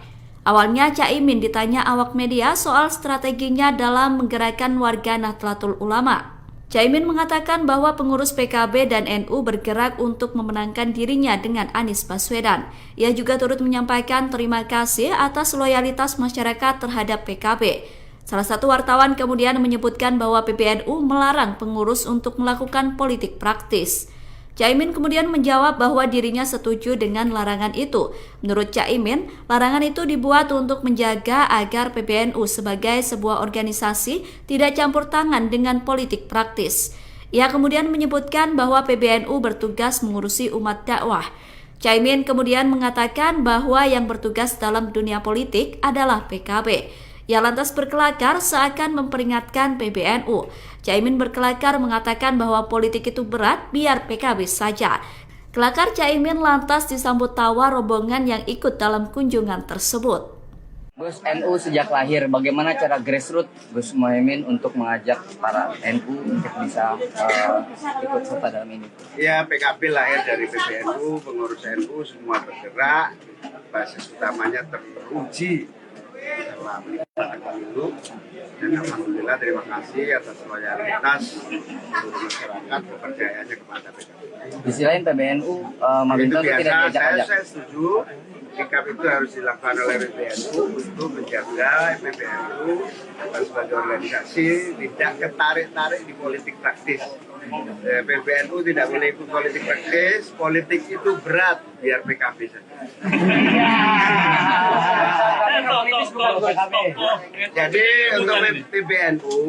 Awalnya Caimin ditanya awak media soal strateginya dalam menggerakkan warga Nahdlatul Ulama. Caimin mengatakan bahwa pengurus PKB dan NU bergerak untuk memenangkan dirinya dengan Anies Baswedan. Ia juga turut menyampaikan terima kasih atas loyalitas masyarakat terhadap PKB. Salah satu wartawan kemudian menyebutkan bahwa PBNU melarang pengurus untuk melakukan politik praktis. Caimin kemudian menjawab bahwa dirinya setuju dengan larangan itu. Menurut Caimin, larangan itu dibuat untuk menjaga agar PBNU sebagai sebuah organisasi tidak campur tangan dengan politik praktis. Ia kemudian menyebutkan bahwa PBNU bertugas mengurusi umat dakwah. Caimin kemudian mengatakan bahwa yang bertugas dalam dunia politik adalah PKB. Ia lantas berkelakar seakan memperingatkan PBNU. Caimin berkelakar mengatakan bahwa politik itu berat, biar PKB saja. Kelakar Caimin lantas disambut tawa rombongan yang ikut dalam kunjungan tersebut. Gus, NU sejak lahir, bagaimana cara grassroots Gus Muhaimin untuk mengajak para NU untuk bisa ikut serta dalam ini? Ya, PKB lahir dari PBNU, pengurus NU semua bergerak, basis utamanya teruji dalam pemilu, dan alhamdulillah terima kasih atas loyalitas seluruh masyarakat kepercayaannya kepada PKB. Di sisi lain PBNU meminta itu biasa, tidak diajak-ajak. saya setuju sikap itu harus dilakukan oleh PBNU untuk menjaga PBNU sebagai organisasi tidak ketarik-tarik di politik praktis. PBNU tidak boleh ikut politik praktis, politik itu berat, biar PKB saja. Jadi untuk PBNU,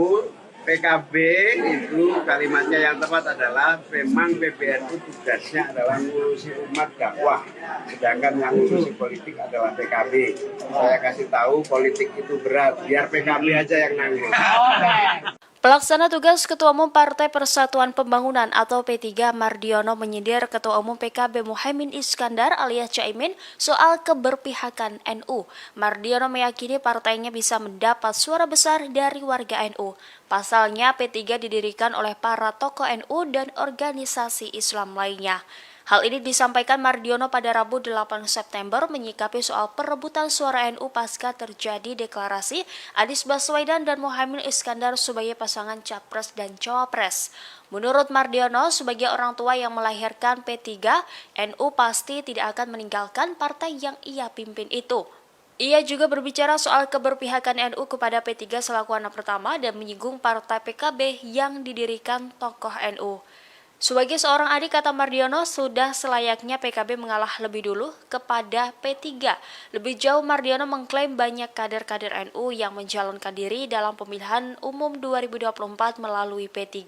PKB itu kalimatnya yang tepat adalah memang PBNU tugasnya adalah ngurusi umat dakwah, sedangkan yang ngurusi politik adalah PKB. Saya kasih tahu politik itu berat, biar PKB aja yang nanggung. Pelaksana tugas Ketua Umum Partai Persatuan Pembangunan atau P3 Mardiono menyindir Ketua Umum PKB Muhaimin Iskandar alias Caimin soal keberpihakan NU. Mardiono meyakini partainya bisa mendapat suara besar dari warga NU. Pasalnya P3 didirikan oleh para tokoh NU dan organisasi Islam lainnya. Hal ini disampaikan Mardiono pada Rabu 8 September menyikapi soal perebutan suara NU pasca terjadi deklarasi Anies Baswedan dan Muhaimin Iskandar sebagai pasangan Capres dan Cawapres. Menurut Mardiono, sebagai orang tua yang melahirkan P3, NU pasti tidak akan meninggalkan partai yang ia pimpin itu. Ia juga berbicara soal keberpihakan NU kepada P3 selaku anak pertama dan menyinggung partai PKB yang didirikan tokoh NU. Sebagai seorang adik, kata Mardiono, sudah selayaknya PKB mengalah lebih dulu kepada P3. Lebih jauh, Mardiono mengklaim banyak kader-kader NU yang mencalonkan diri dalam pemilihan umum 2024 melalui P3.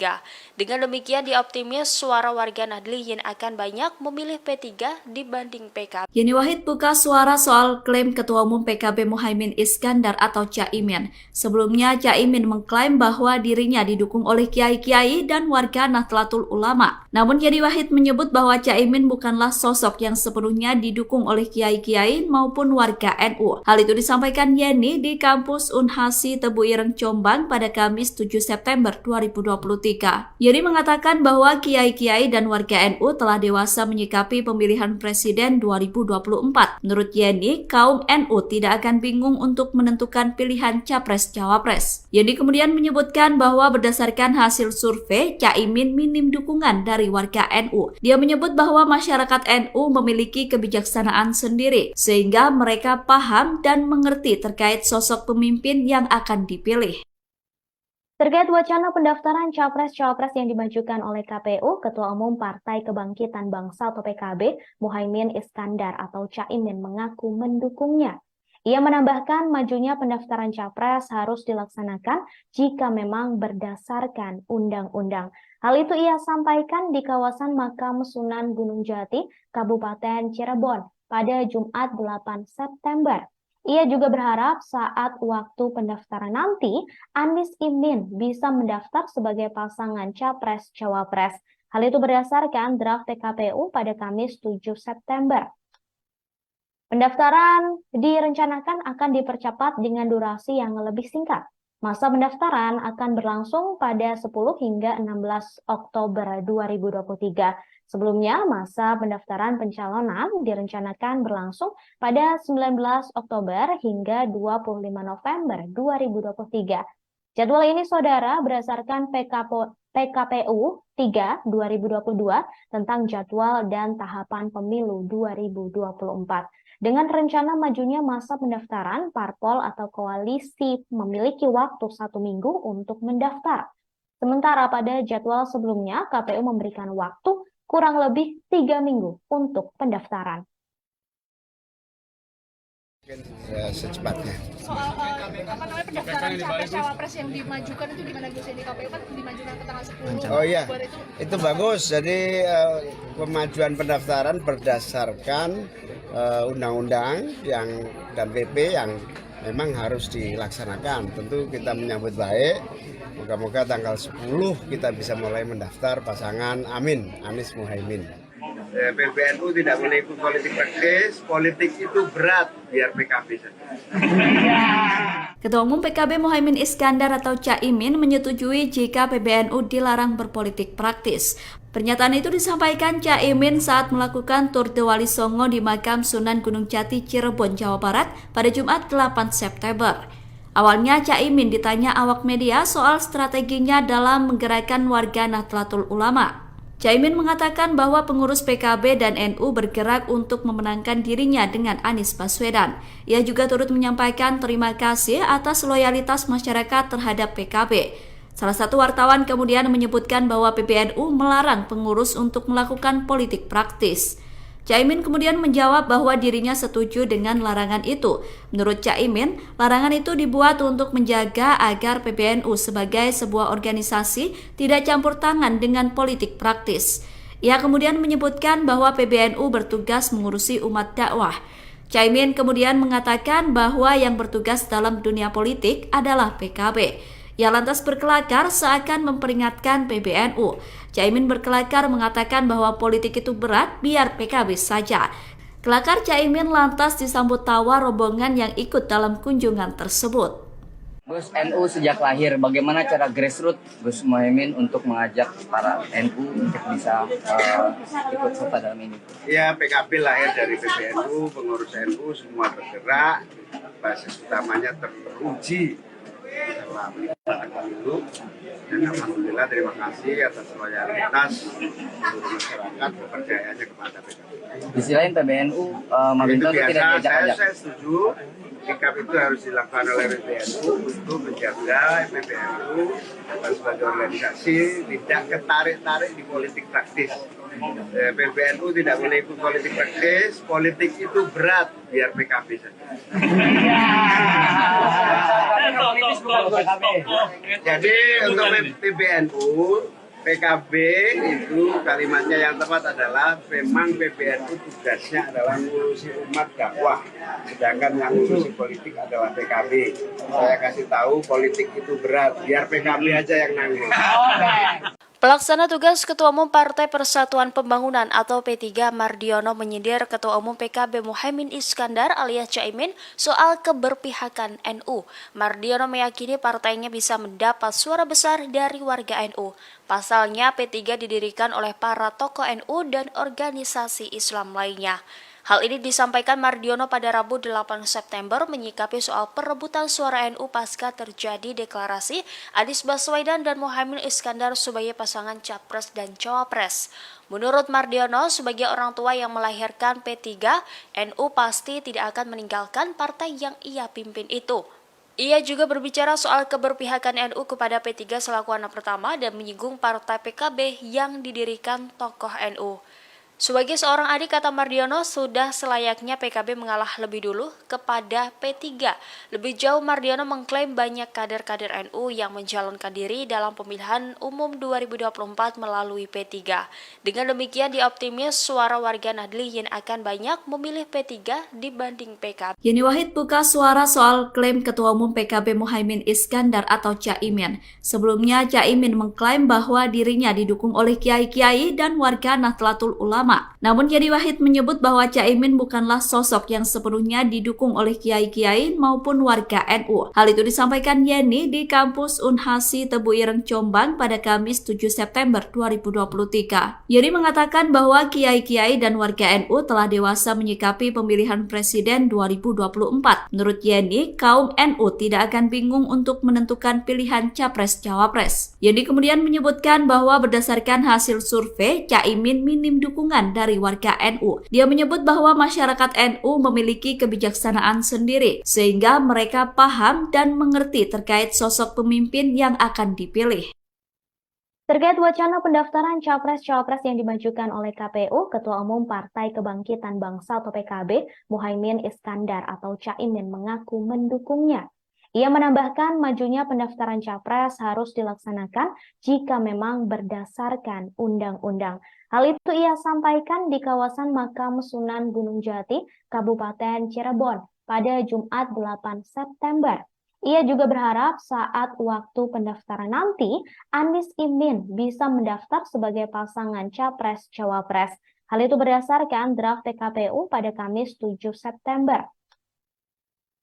Dengan demikian, dia optimis suara warga Nahdliyin akan banyak memilih P3 dibanding PKB. Yeni Wahid buka suara soal klaim Ketua Umum PKB Muhaimin Iskandar atau Caimin. Sebelumnya, Caimin mengklaim bahwa dirinya didukung oleh kiai-kiai dan warga Nahdlatul Ulama. Namun Yeni Wahid menyebut bahwa Caimin bukanlah sosok yang sepenuhnya didukung oleh kiai-kiai maupun warga NU. Hal itu disampaikan Yeni di kampus Unhasi Tebu Ireng Jombang pada Kamis 7 September 2023. Yeni mengatakan bahwa kiai-kiai dan warga NU telah dewasa menyikapi pemilihan presiden 2024. Menurut Yeni, kaum NU tidak akan bingung untuk menentukan pilihan capres-cawapres. Yeni kemudian menyebutkan bahwa berdasarkan hasil survei, Caimin minim dukungan dari warga NU. Dia menyebut bahwa masyarakat NU memiliki kebijaksanaan sendiri, sehingga mereka paham dan mengerti terkait sosok pemimpin yang akan dipilih. Terkait wacana pendaftaran capres-cawapres yang dimajukan oleh KPU, Ketua Umum Partai Kebangkitan Bangsa atau PKB, Muhaimin Iskandar atau Caimin mengaku mendukungnya. Ia menambahkan majunya pendaftaran capres harus dilaksanakan jika memang berdasarkan undang-undang. Hal itu ia sampaikan di kawasan Makam Sunan Gunung Jati, Kabupaten Cirebon pada Jumat 8 September. Ia juga berharap saat waktu pendaftaran nanti, Anies Imin bisa mendaftar sebagai pasangan capres-cawapres. Hal itu berdasarkan draft PKPU pada Kamis 7 September. Pendaftaran direncanakan akan dipercepat dengan durasi yang lebih singkat. Masa pendaftaran akan berlangsung pada 10 hingga 16 Oktober 2023. Sebelumnya, masa pendaftaran pencalonan direncanakan berlangsung pada 19 Oktober hingga 25 November 2023. Jadwal ini, saudara, berdasarkan PKPU 3 2022 tentang jadwal dan tahapan pemilu 2024. Dengan rencana majunya masa pendaftaran, parpol atau koalisi memiliki waktu 1 minggu untuk mendaftar. Sementara pada jadwal sebelumnya, KPU memberikan waktu kurang lebih 3 minggu untuk pendaftaran. Secepatnya. Soal pendaftaran capres-cawapres yang dimajukan itu gimana Gus? Di KPU kan dimajukan ke tanggal 10. Oh iya, itu bagus. Jadi pemajuan pendaftaran berdasarkan undang-undang dan PP yang memang harus dilaksanakan. Tentu kita menyambut baik. Moga-moga tanggal 10 kita bisa mulai mendaftar pasangan Anies Muhaimin. PBNU tidak boleh ikut politik praktis, politik itu berat, biar PKB saja. Ketua Umum PKB Muhaimin Iskandar atau Caimin menyetujui jika PBNU dilarang berpolitik praktis. Pernyataan itu disampaikan Caimin saat melakukan tur de Wali Songo di Makam Sunan Gunung Jati, Cirebon, Jawa Barat pada Jumat 8 September. Awalnya Caimin ditanya awak media soal strateginya dalam menggerakkan warga Nahdlatul Ulama. Caimin mengatakan bahwa pengurus PKB dan NU bergerak untuk memenangkan dirinya dengan Anies Baswedan. Ia juga turut menyampaikan terima kasih atas loyalitas masyarakat terhadap PKB. Salah satu wartawan kemudian menyebutkan bahwa PBNU melarang pengurus untuk melakukan politik praktis. Caimin kemudian menjawab bahwa dirinya setuju dengan larangan itu. Menurut Caimin, larangan itu dibuat untuk menjaga agar PBNU sebagai sebuah organisasi tidak campur tangan dengan politik praktis. Ia kemudian menyebutkan bahwa PBNU bertugas mengurusi umat dakwah. Caimin kemudian mengatakan bahwa yang bertugas dalam dunia politik adalah PKB. Ia lantas berkelakar seakan memperingatkan PBNU. Caimin berkelakar mengatakan bahwa politik itu berat, biar PKB saja. Kelakar Caimin lantas disambut tawa rombongan yang ikut dalam kunjungan tersebut. Gus, NU sejak lahir, bagaimana cara grassroots Gus Muhaimin untuk mengajak para NU untuk bisa ikut serta dalam ini? Ya, PKB lahir dari PBNU, pengurus NU semua bergerak, basis utamanya teruji dalam pelaksanaan pemilu, dan alhamdulillah terima kasih atas loyalitas seluruh masyarakat kepercayaannya kepada PKB. Di sisi lain PBNU meminta untuk tidak diajak-ajak. Saya setuju, sikap itu harus dilakukan oleh PBNU untuk menjaga PBNU sebagai organisasi tidak ketarik-tarik di politik praktis. PBNU tidak boleh ikut politik praktis, politik itu berat, biar PKB saja. Jadi untuk PBNU, PKB itu kalimatnya yang tepat adalah memang PBNU tugasnya adalah ngurusi umat dakwah, sedangkan yang ngurusi politik adalah PKB. Saya kasih tahu politik itu berat, biar PKB aja yang nanggung. Pelaksana tugas Ketua Umum Partai Persatuan Pembangunan atau P3 Mardiono menyindir Ketua Umum PKB Muhaimin Iskandar alias Caimin soal keberpihakan NU. Mardiono meyakini partainya bisa mendapat suara besar dari warga NU. Pasalnya P3 didirikan oleh para tokoh NU dan organisasi Islam lainnya. Hal ini disampaikan Mardiono pada Rabu 8 September menyikapi soal perebutan suara NU pasca terjadi deklarasi Anies Baswedan dan Muhaimin Iskandar sebagai pasangan Capres dan Cawapres. Menurut Mardiono, sebagai orang tua yang melahirkan P3, NU pasti tidak akan meninggalkan partai yang ia pimpin itu. Ia juga berbicara soal keberpihakan NU kepada P3 selaku anak pertama dan menyinggung partai PKB yang didirikan tokoh NU. Sebagai seorang adik, kata Mardiono, sudah selayaknya PKB mengalah lebih dulu kepada P3. Lebih jauh, Mardiono mengklaim banyak kader-kader NU yang mencalonkan diri dalam pemilihan umum 2024 melalui P3. Dengan demikian, dia optimis suara warga Nahdliyin akan banyak memilih P3 dibanding PKB. Yeni Wahid buka suara soal klaim Ketua Umum PKB Muhaimin Iskandar atau Caimin. Sebelumnya, Caimin mengklaim bahwa dirinya didukung oleh kiai-kiai dan warga Nahdlatul Ulama. Namun Yeni Wahid menyebut bahwa Caimin bukanlah sosok yang sepenuhnya didukung oleh kiai-kiai maupun warga NU. Hal itu disampaikan Yeni di kampus Unhasi Tebu Ireng Jombang pada Kamis 7 September 2023. Yeni mengatakan bahwa kiai-kiai dan warga NU telah dewasa menyikapi pemilihan presiden 2024. Menurut Yeni, kaum NU tidak akan bingung untuk menentukan pilihan capres-cawapres. Yeni kemudian menyebutkan bahwa berdasarkan hasil survei, Caimin minim dukungan dari warga NU. Dia menyebut bahwa masyarakat NU memiliki kebijaksanaan sendiri, sehingga mereka paham dan mengerti terkait sosok pemimpin yang akan dipilih. Terkait wacana pendaftaran Capres-Cawapres yang dimajukan oleh KPU, Ketua Umum Partai Kebangkitan Bangsa atau PKB, Muhaimin Iskandar atau Caimin mengaku mendukungnya. Ia menambahkan majunya pendaftaran Capres harus dilaksanakan jika memang berdasarkan undang-undang. Hal itu ia sampaikan di kawasan Makam Sunan Gunung Jati, Kabupaten Cirebon pada Jumat 8 September. Ia juga berharap saat waktu pendaftaran nanti, Anies Imin bisa mendaftar sebagai pasangan Capres-Cawapres. Hal itu berdasarkan draft PKPU pada Kamis 7 September.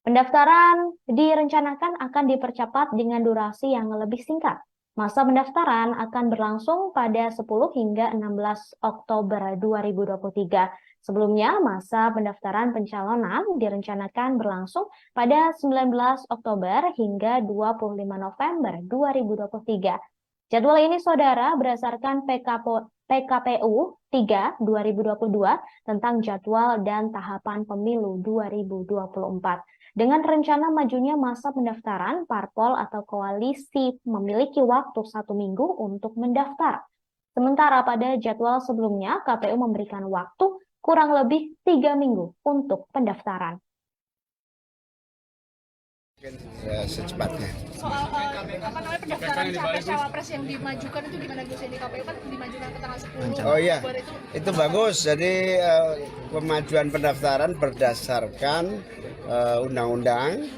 Pendaftaran direncanakan akan dipercepat dengan durasi yang lebih singkat. Masa pendaftaran akan berlangsung pada 10 hingga 16 Oktober 2023. Sebelumnya, masa pendaftaran pencalonan direncanakan berlangsung pada 19 Oktober hingga 25 November 2023. Jadwal ini, saudara, berdasarkan PKPU 3 2022 tentang jadwal dan tahapan pemilu 2024. Dengan rencana majunya masa pendaftaran, parpol atau koalisi memiliki waktu 1 minggu untuk mendaftar. Sementara pada jadwal sebelumnya, KPU memberikan waktu kurang lebih 3 minggu untuk pendaftaran. Secepatnya. Soal pendaftaran capres cawapres yang dimajukan itu gimana Gus? Di KPU kan dimajukan ke tanggal 10. Oh iya, itu bagus. Jadi pemajuan pendaftaran berdasarkan undang-undang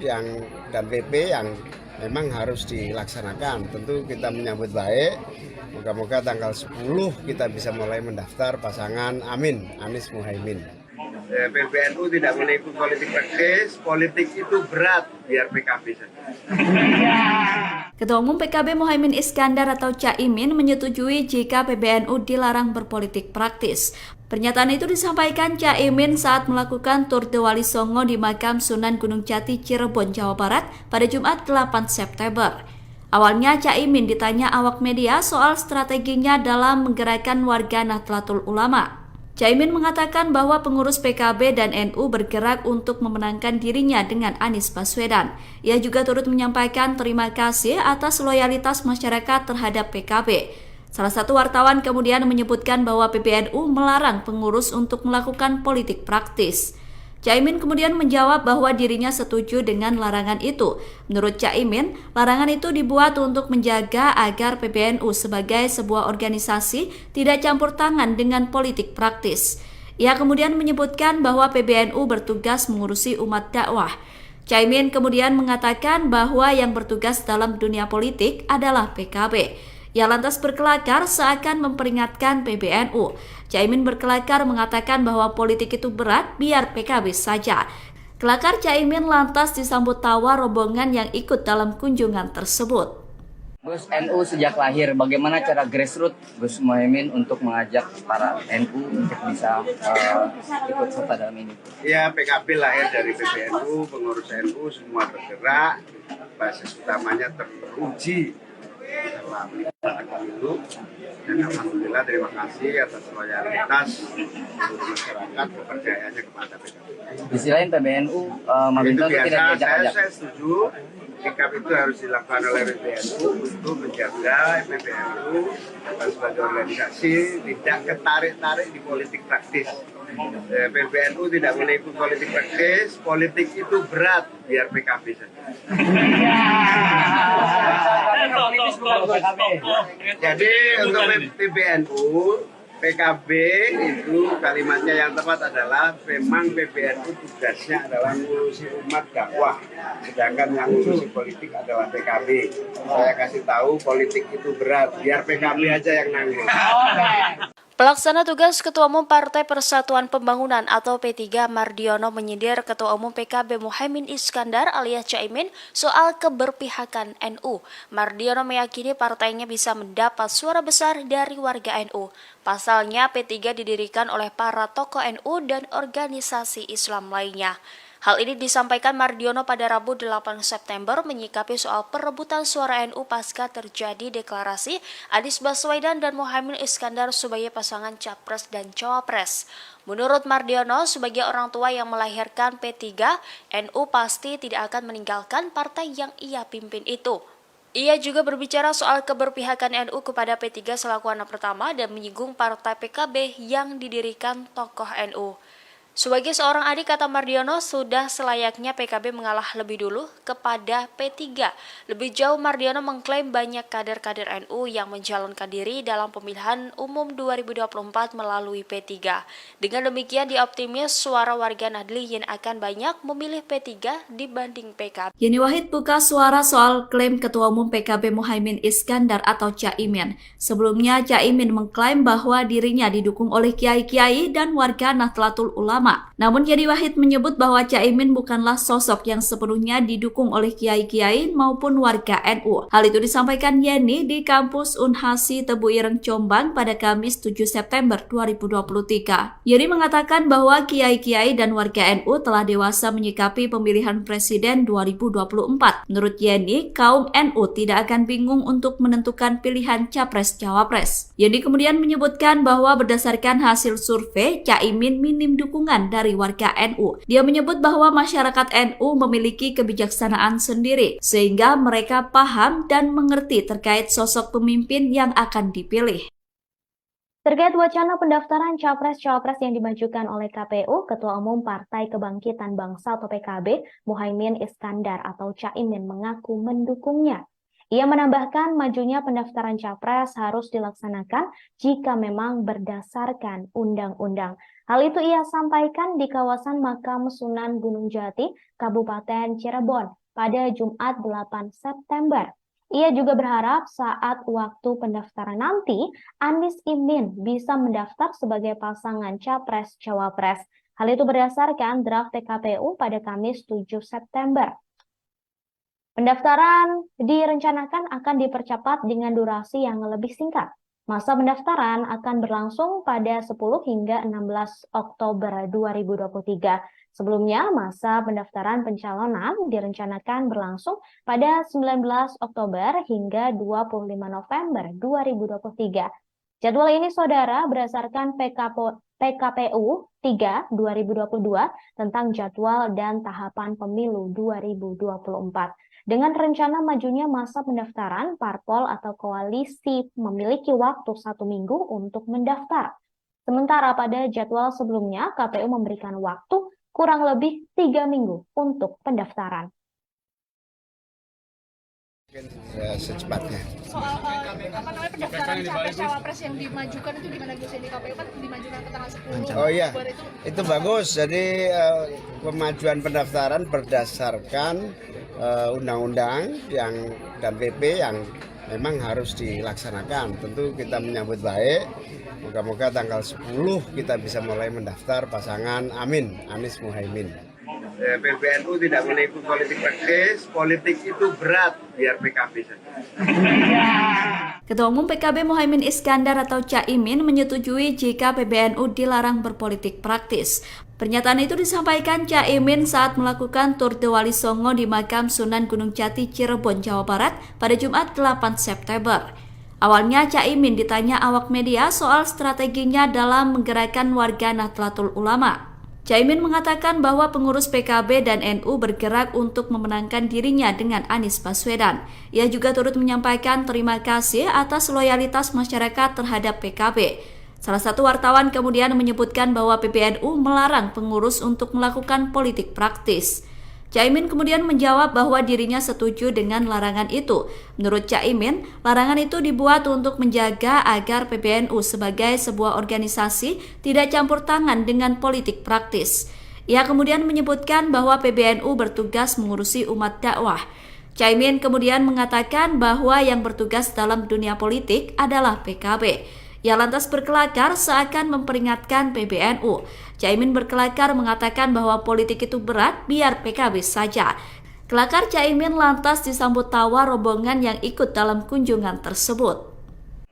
dan PP yang memang harus dilaksanakan. Tentu kita menyambut baik. Moga-moga tanggal 10 kita bisa mulai mendaftar pasangan Anies Muhaimin. PBNU tidak boleh ikut politik praktis, politik itu berat, biar PKB saja. Ketua Umum PKB Muhaimin Iskandar atau Caimin menyetujui jika PBNU dilarang berpolitik praktis. Pernyataan itu disampaikan Caimin saat melakukan tur de Wali Songo di makam Sunan Gunung Jati, Cirebon, Jawa Barat pada Jumat 8 September. Awalnya Caimin ditanya awak media soal strateginya dalam menggerakkan warga Nahdlatul Ulama. Caimin mengatakan bahwa pengurus PKB dan NU bergerak untuk memenangkan dirinya dengan Anies Baswedan. Ia juga turut menyampaikan terima kasih atas loyalitas masyarakat terhadap PKB. Salah satu wartawan kemudian menyebutkan bahwa PBNU melarang pengurus untuk melakukan politik praktis. Caimin kemudian menjawab bahwa dirinya setuju dengan larangan itu. Menurut Caimin, larangan itu dibuat untuk menjaga agar PBNU sebagai sebuah organisasi tidak campur tangan dengan politik praktis. Ia kemudian menyebutkan bahwa PBNU bertugas mengurusi umat dakwah. Caimin kemudian mengatakan bahwa yang bertugas dalam dunia politik adalah PKB. Ia lantas berkelakar seakan memperingatkan PBNU. Caimin berkelakar mengatakan bahwa politik itu berat, biar PKB saja. Kelakar Caimin lantas disambut tawa rombongan yang ikut dalam kunjungan tersebut. Gus, NU sejak lahir, bagaimana cara grassroots Gus Muhaimin untuk mengajak para NU untuk bisa ikut serta dalam ini? Ya, PKB lahir dari PBNU, pengurus NU semua bergerak, basis utamanya teruji dalam pemilu, dan alhamdulillah terima kasih atas loyalitas seluruh masyarakat kepercayaannya kepada PKB. Di sisi lain PBNU meminta tidak diajak-ajak. Saya setuju, sikap itu harus dilakukan oleh PBNU untuk menjaga PBNU sebagai organisasi tidak ketarik-tarik di politik praktis. PBNU tidak boleh ikut politik praktis, politik itu berat, biar PKB saja. Jadi untuk PBNU, PKB itu kalimatnya yang tepat adalah memang PBNU tugasnya adalah ngurusi umat dakwah, sedangkan yang ngurusi politik adalah PKB. Saya kasih tahu politik itu berat, biar PKB aja yang nanggung. Pelaksana tugas Ketua Umum Partai Persatuan Pembangunan atau P3 Mardiono menyindir Ketua Umum PKB Muhaimin Iskandar alias Caimin soal keberpihakan NU. Mardiono meyakini partainya bisa mendapat suara besar dari warga NU. Pasalnya P3 didirikan oleh para tokoh NU dan organisasi Islam lainnya. Hal ini disampaikan Mardiono pada Rabu 8 September menyikapi soal perebutan suara NU pasca terjadi deklarasi Anies Baswedan dan Muhaimin Iskandar sebagai pasangan capres dan cawapres. Menurut Mardiono, sebagai orang tua yang melahirkan P3, NU pasti tidak akan meninggalkan partai yang ia pimpin itu. Ia juga berbicara soal keberpihakan NU kepada P3 selaku anak pertama dan menyinggung partai PKB yang didirikan tokoh NU. Sebagai seorang adik, kata Mardiono, sudah selayaknya PKB mengalah lebih dulu kepada P3. Lebih jauh, Mardiono mengklaim banyak kader-kader NU yang mencalonkan diri dalam pemilihan umum 2024 melalui P3. Dengan demikian, dia optimis suara warga Nahdliyin akan banyak memilih P3 dibanding PKB. Yeni Wahid buka suara soal klaim Ketua Umum PKB Muhaimin Iskandar atau Caimin. Sebelumnya, Caimin mengklaim bahwa dirinya didukung oleh kiai-kiai dan warga Nahdlatul Ulama. Ulama. Namun Yeni Wahid menyebut bahwa Caimin bukanlah sosok yang sepenuhnya didukung oleh kiai-kiai maupun warga NU. Hal itu disampaikan Yeni di kampus Unhasi Tebu Ireng Jombang pada Kamis 7 September 2023. Yeni mengatakan bahwa kiai-kiai dan warga NU telah dewasa menyikapi pemilihan presiden 2024. Menurut Yeni, kaum NU tidak akan bingung untuk menentukan pilihan capres-cawapres. Yeni kemudian menyebutkan bahwa berdasarkan hasil survei, Caimin minim dukungan dari warga NU. Dia menyebut bahwa masyarakat NU memiliki kebijaksanaan sendiri, sehingga mereka paham dan mengerti terkait sosok pemimpin yang akan dipilih. Terkait wacana pendaftaran capres-cawapres yang dimajukan oleh KPU, Ketua Umum Partai Kebangkitan Bangsa atau PKB, Muhaimin Iskandar atau Caimin mengaku mendukungnya. Ia menambahkan majunya pendaftaran capres harus dilaksanakan jika memang berdasarkan undang-undang. Hal itu ia sampaikan di kawasan Makam Sunan Gunung Jati, Kabupaten Cirebon pada Jumat 8 September. Ia juga berharap saat waktu pendaftaran nanti, Anies Imin bisa mendaftar sebagai pasangan capres-cawapres. Hal itu berdasarkan draft PKPU pada Kamis 7 September. Pendaftaran direncanakan akan dipercepat dengan durasi yang lebih singkat. Masa pendaftaran akan berlangsung pada 10 hingga 16 Oktober 2023. Sebelumnya, masa pendaftaran pencalonan direncanakan berlangsung pada 19 Oktober hingga 25 November 2023. Jadwal ini, saudara, berdasarkan PKPU 3 2022 tentang jadwal dan tahapan pemilu 2024. Dengan rencana majunya masa pendaftaran, parpol atau koalisi memiliki waktu 1 minggu untuk mendaftar. Sementara pada jadwal sebelumnya, KPU memberikan waktu kurang lebih 3 minggu untuk pendaftaran. Secepatnya. Soal pendaftaran capres-cawapres yang dimajukan itu gimana Gus? Di KPU kan dimajukan ke tanggal 10. Oh iya, itu bagus. Jadi pemajuan pendaftaran berdasarkan undang-undang dan PP yang memang harus dilaksanakan. Tentu kita menyambut baik. Moga-moga tanggal 10 kita bisa mulai mendaftar pasangan Anies Muhaimin. PBNU tidak boleh ikut politik praktis, politik itu berat, biar PKB saja. Ketua Umum PKB Muhaimin Iskandar atau Caimin menyetujui jika PBNU dilarang berpolitik praktis. Pernyataan itu disampaikan Caimin saat melakukan tur de Wali Songo di Makam Sunan Gunung Jati, Cirebon, Jawa Barat pada Jumat 8 September. Awalnya Caimin ditanya awak media soal strateginya dalam menggerakkan warga Nahdlatul Ulama. Caimin mengatakan bahwa pengurus PKB dan NU bergerak untuk memenangkan dirinya dengan Anies Baswedan. Ia juga turut menyampaikan terima kasih atas loyalitas masyarakat terhadap PKB. Salah satu wartawan kemudian menyebutkan bahwa PBNU melarang pengurus untuk melakukan politik praktis. Caimin kemudian menjawab bahwa dirinya setuju dengan larangan itu. Menurut Caimin, larangan itu dibuat untuk menjaga agar PBNU sebagai sebuah organisasi tidak campur tangan dengan politik praktis. Ia kemudian menyebutkan bahwa PBNU bertugas mengurusi umat dakwah. Caimin kemudian mengatakan bahwa yang bertugas dalam dunia politik adalah PKB. Ia lantas berkelakar seakan memperingatkan PBNU. Caimin berkelakar mengatakan bahwa politik itu berat, biar PKB saja. Kelakar Caimin lantas disambut tawa rombongan yang ikut dalam kunjungan tersebut.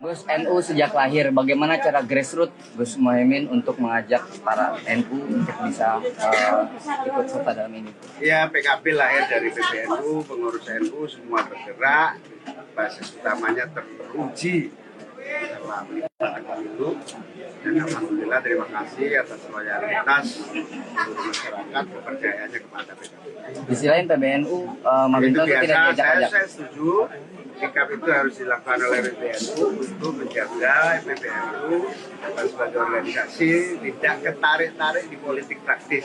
Gus, NU sejak lahir, bagaimana cara grassroots Gus Muhaimin untuk mengajak para NU untuk bisa ikut serta dalam ini? Ya, PKB lahir dari PBNU, pengurus NU semua bergerak, basis utamanya teruji dalam itu, dan alhamdulillah terima kasih atas loyalitas seluruh masyarakat kepercayaannya kepada PKB. Di sisi lain PBNU meminta tidak diajak-ajak. Saya setuju, sikap itu harus dilakukan oleh PBNU untuk menjaga PBNU sebagai organisasi tidak ketarik-tarik di politik praktis.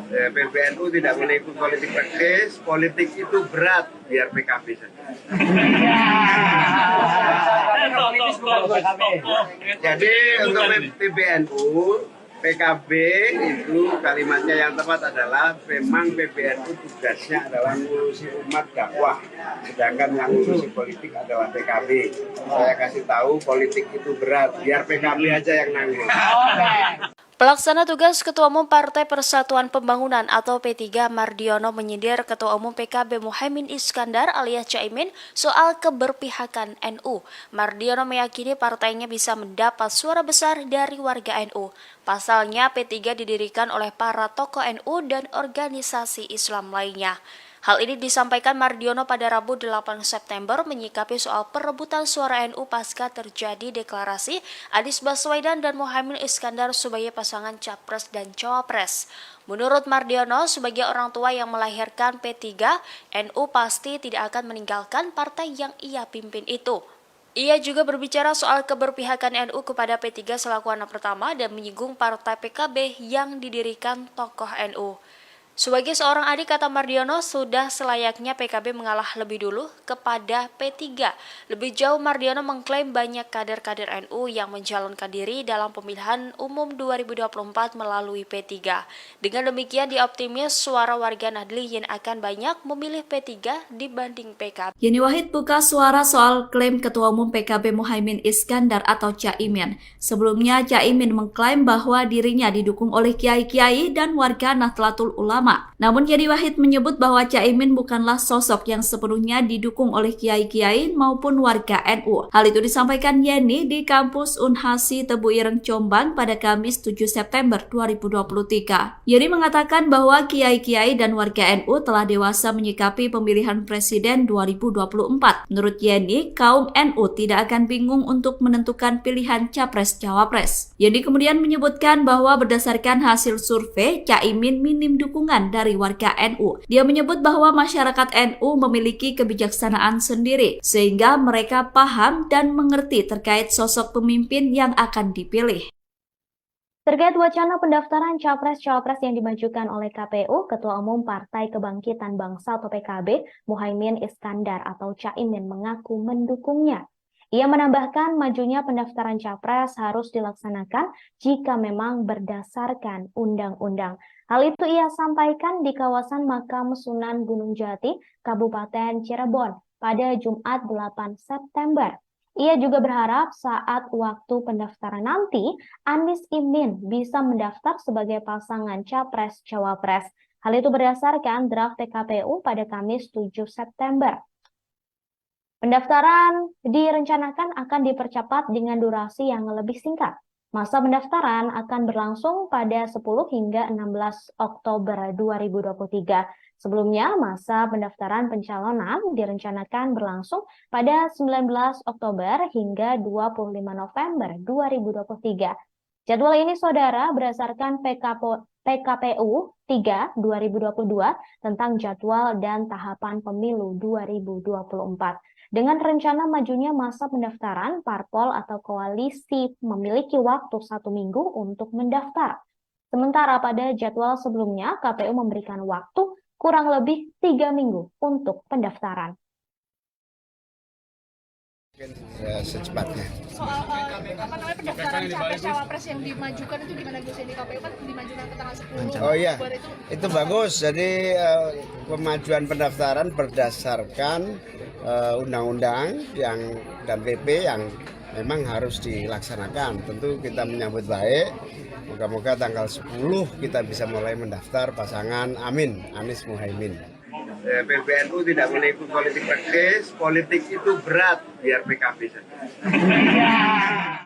PBNU tidak boleh ikut politik praktis, politik itu berat, biar PKB saja. Jadi untuk PBNU, PKB itu kalimatnya yang tepat adalah memang PBNU tugasnya adalah ngurusi umat dakwah, sedangkan yang ngurusi politik adalah PKB. Saya kasih tahu politik itu berat, biar PKB aja yang nanggung. Pelaksana tugas Ketua Umum Partai Persatuan Pembangunan atau P3 Mardiono menyindir Ketua Umum PKB Muhaimin Iskandar alias Caimin soal keberpihakan NU. Mardiono meyakini partainya bisa mendapat suara besar dari warga NU. Pasalnya P3 didirikan oleh para tokoh NU dan organisasi Islam lainnya. Hal ini disampaikan Mardiono pada Rabu 8 September menyikapi soal perebutan suara NU pasca terjadi deklarasi Anies Baswedan dan Muhaimin Iskandar sebagai pasangan Capres dan Cawapres. Menurut Mardiono, sebagai orang tua yang melahirkan P3, NU pasti tidak akan meninggalkan partai yang ia pimpin itu. Ia juga berbicara soal keberpihakan NU kepada P3 selaku anak pertama dan menyinggung partai PKB yang didirikan tokoh NU. Sebagai seorang adik, kata Mardiono, sudah selayaknya PKB mengalah lebih dulu kepada P3. Lebih jauh, Mardiono mengklaim banyak kader-kader NU yang mencalonkan diri dalam pemilihan umum 2024 melalui P3. Dengan demikian, dia optimis suara warga Nahdliyin akan banyak memilih P3 dibanding PKB. Yeni Wahid buka suara soal klaim Ketua Umum PKB Muhaimin Iskandar atau Caimin. Sebelumnya, Caimin mengklaim bahwa dirinya didukung oleh kiai-kiai dan warga Nahdlatul Ulama. Namun Yeni Wahid menyebut bahwa Caimin bukanlah sosok yang sepenuhnya didukung oleh kiai-kiai maupun warga NU. Hal itu disampaikan Yeni di kampus Unhasi Tebu Ireng Jombang pada Kamis 7 September 2023. Yeni mengatakan bahwa kiai-kiai dan warga NU telah dewasa menyikapi pemilihan presiden 2024. Menurut Yeni, kaum NU tidak akan bingung untuk menentukan pilihan capres-cawapres. Yeni kemudian menyebutkan bahwa berdasarkan hasil survei, Caimin minim dukungan dari warga NU. Dia menyebut bahwa masyarakat NU memiliki kebijaksanaan sendiri, sehingga mereka paham dan mengerti terkait sosok pemimpin yang akan dipilih. Terkait wacana pendaftaran capres-cawapres yang dimajukan oleh KPU, Ketua Umum Partai Kebangkitan Bangsa atau PKB, Muhaimin Iskandar atau Caimin mengaku mendukungnya. Ia menambahkan majunya pendaftaran capres harus dilaksanakan jika memang berdasarkan undang-undang. Hal itu ia sampaikan di kawasan Makam Sunan Gunung Jati, Kabupaten Cirebon pada Jumat 8 September. Ia juga berharap saat waktu pendaftaran nanti, Anies Imin bisa mendaftar sebagai pasangan capres-cawapres. Hal itu berdasarkan draft PKPU pada Kamis 7 September. Pendaftaran direncanakan akan dipercepat dengan durasi yang lebih singkat. Masa pendaftaran akan berlangsung pada 10 hingga 16 Oktober 2023. Sebelumnya, masa pendaftaran pencalonan direncanakan berlangsung pada 19 Oktober hingga 25 November 2023. Jadwal ini, saudara, berdasarkan PKPU 3 2022 tentang jadwal dan tahapan pemilu 2024. Dengan rencana majunya masa pendaftaran, parpol atau koalisi memiliki waktu 1 minggu untuk mendaftar. Sementara pada jadwal sebelumnya, KPU memberikan waktu kurang lebih 3 minggu untuk pendaftaran. Secepatnya. Soal pendaftaran capres-cawapres yang dimajukan itu gimana Gus? Di KPU kan dimajukan ke tanggal 10. Oh iya, itu bagus. Jadi pemajuan pendaftaran berdasarkan undang-undang dan PP yang memang harus dilaksanakan. Tentu kita menyambut baik. Moga-moga tanggal 10 kita bisa mulai mendaftar pasangan Anies Muhaimin. PBNU tidak boleh ikut politik praktis, politik itu berat biar PKB saja.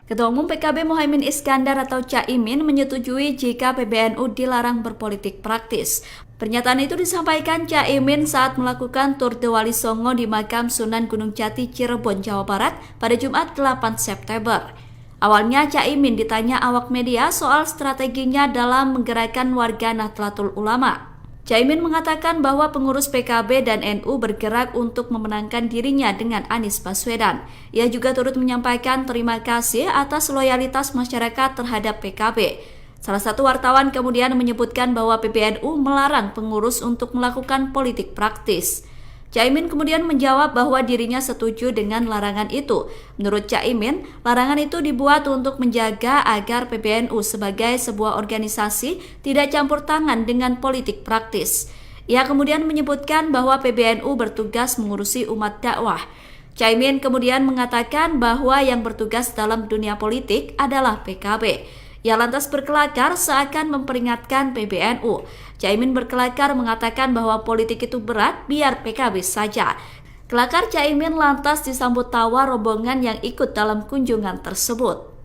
Ketua Umum PKB Muhaimin Iskandar atau Caimin menyetujui jika PBNU dilarang berpolitik praktis. Pernyataan itu disampaikan Caimin saat melakukan tur de Wali Songo di Makam Sunan Gunung Jati, Cirebon, Jawa Barat pada Jumat 8 September. Awalnya Caimin ditanya awak media soal strateginya dalam menggerakkan warga Nahdlatul Ulama. Caimin mengatakan bahwa pengurus PKB dan NU bergerak untuk memenangkan dirinya dengan Anies Baswedan. Ia juga turut menyampaikan terima kasih atas loyalitas masyarakat terhadap PKB. Salah satu wartawan kemudian menyebutkan bahwa PBNU melarang pengurus untuk melakukan politik praktis. Caimin kemudian menjawab bahwa dirinya setuju dengan larangan itu. Menurut Caimin, larangan itu dibuat untuk menjaga agar PBNU sebagai sebuah organisasi tidak campur tangan dengan politik praktis. Ia kemudian menyebutkan bahwa PBNU bertugas mengurusi umat dakwah. Caimin kemudian mengatakan bahwa yang bertugas dalam dunia politik adalah PKB. Ia lantas berkelakar seakan memperingatkan PBNU. Caimin berkelakar mengatakan bahwa politik itu berat, biar PKB saja. Kelakar Caimin lantas disambut tawa rombongan yang ikut dalam kunjungan tersebut.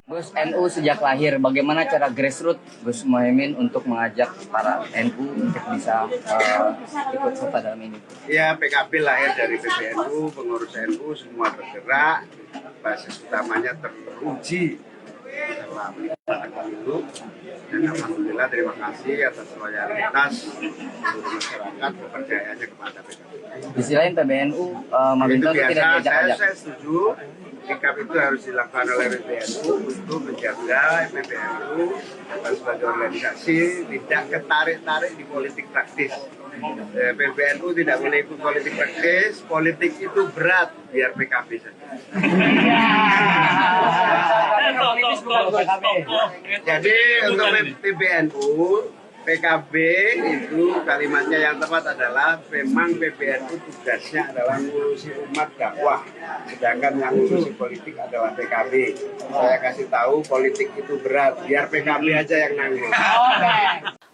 Gus, NU sejak lahir, bagaimana cara grassroots Gus Muhaimin untuk mengajak para NU untuk bisa ikut serta dalam ini? Ya, PKB lahir dari PBNU, pengurus NU semua bergerak, basis utamanya teruji dalam pelaksanaan pemilu. Dan alhamdulillah terima kasih atas loyalitas seluruh masyarakat kepercayaannya kepada PKB. Di sisi lain PBNU meminta untuk tidak diajak-ajak. Saya setuju. Sikap itu harus dilakukan oleh PBNU untuk menjaga PBNU sebagai organisasi tidak ketarik-tarik di politik praktis. PBNU tidak boleh ikut politik praktis, politik itu berat, biar PKB saja. Jadi untuk PBNU, PKB itu kalimatnya yang tepat adalah memang PBNU tugasnya adalah ngurusi umat dakwah, sedangkan yang ngurusi politik adalah PKB. Saya kasih tahu politik itu berat, biar PKB aja yang nanggung.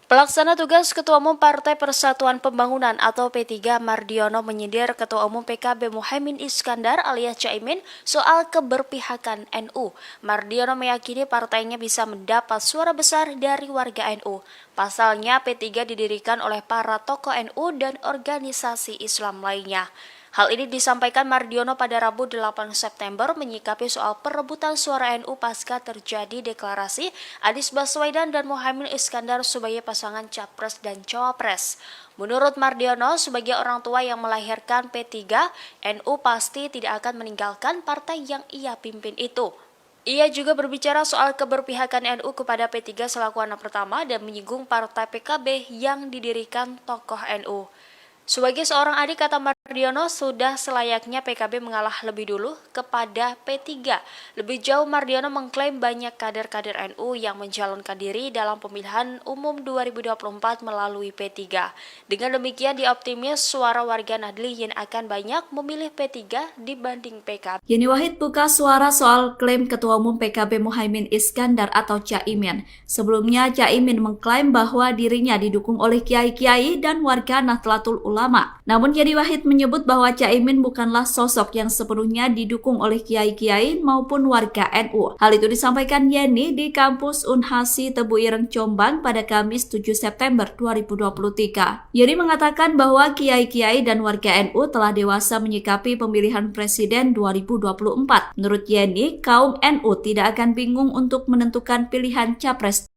Pelaksana tugas Ketua Umum Partai Persatuan Pembangunan atau P3 Mardiono menyindir Ketua Umum PKB Muhaimin Iskandar alias Caimin soal keberpihakan NU. Mardiono meyakini partainya bisa mendapat suara besar dari warga NU. Pasalnya P3 didirikan oleh para tokoh NU dan organisasi Islam lainnya. Hal ini disampaikan Mardiono pada Rabu 8 September menyikapi soal perebutan suara NU pasca terjadi deklarasi Anies Baswedan dan Muhaimin Iskandar sebagai pasangan Capres dan Cawapres. Menurut Mardiono, sebagai orang tua yang melahirkan P3, NU pasti tidak akan meninggalkan partai yang ia pimpin itu. Ia juga berbicara soal keberpihakan NU kepada P3 selaku anak pertama dan menyinggung partai PKB yang didirikan tokoh NU. Sebagai seorang adik, kata Mardiono, sudah selayaknya PKB mengalah lebih dulu kepada P3. Lebih jauh, Mardiono mengklaim banyak kader-kader NU yang mencalonkan diri dalam pemilihan umum 2024 melalui P3. Dengan demikian, dia optimis suara warga Nahdliyin akan banyak memilih P3 dibanding PKB. Yeni Wahid buka suara soal klaim Ketua Umum PKB Muhaimin Iskandar atau Caimin. Sebelumnya, Caimin mengklaim bahwa dirinya didukung oleh kiai-kiai dan warga Nahdlatul Ulama. Namun Yeni Wahid menyebut bahwa Caimin bukanlah sosok yang sepenuhnya didukung oleh kiai-kiai maupun warga NU. Hal itu disampaikan Yeni di kampus Unhasi Tebu Ireng Jombang pada Kamis 7 September 2023. Yeni mengatakan bahwa kiai-kiai dan warga NU telah dewasa menyikapi pemilihan presiden 2024. Menurut Yeni, kaum NU tidak akan bingung untuk menentukan pilihan capres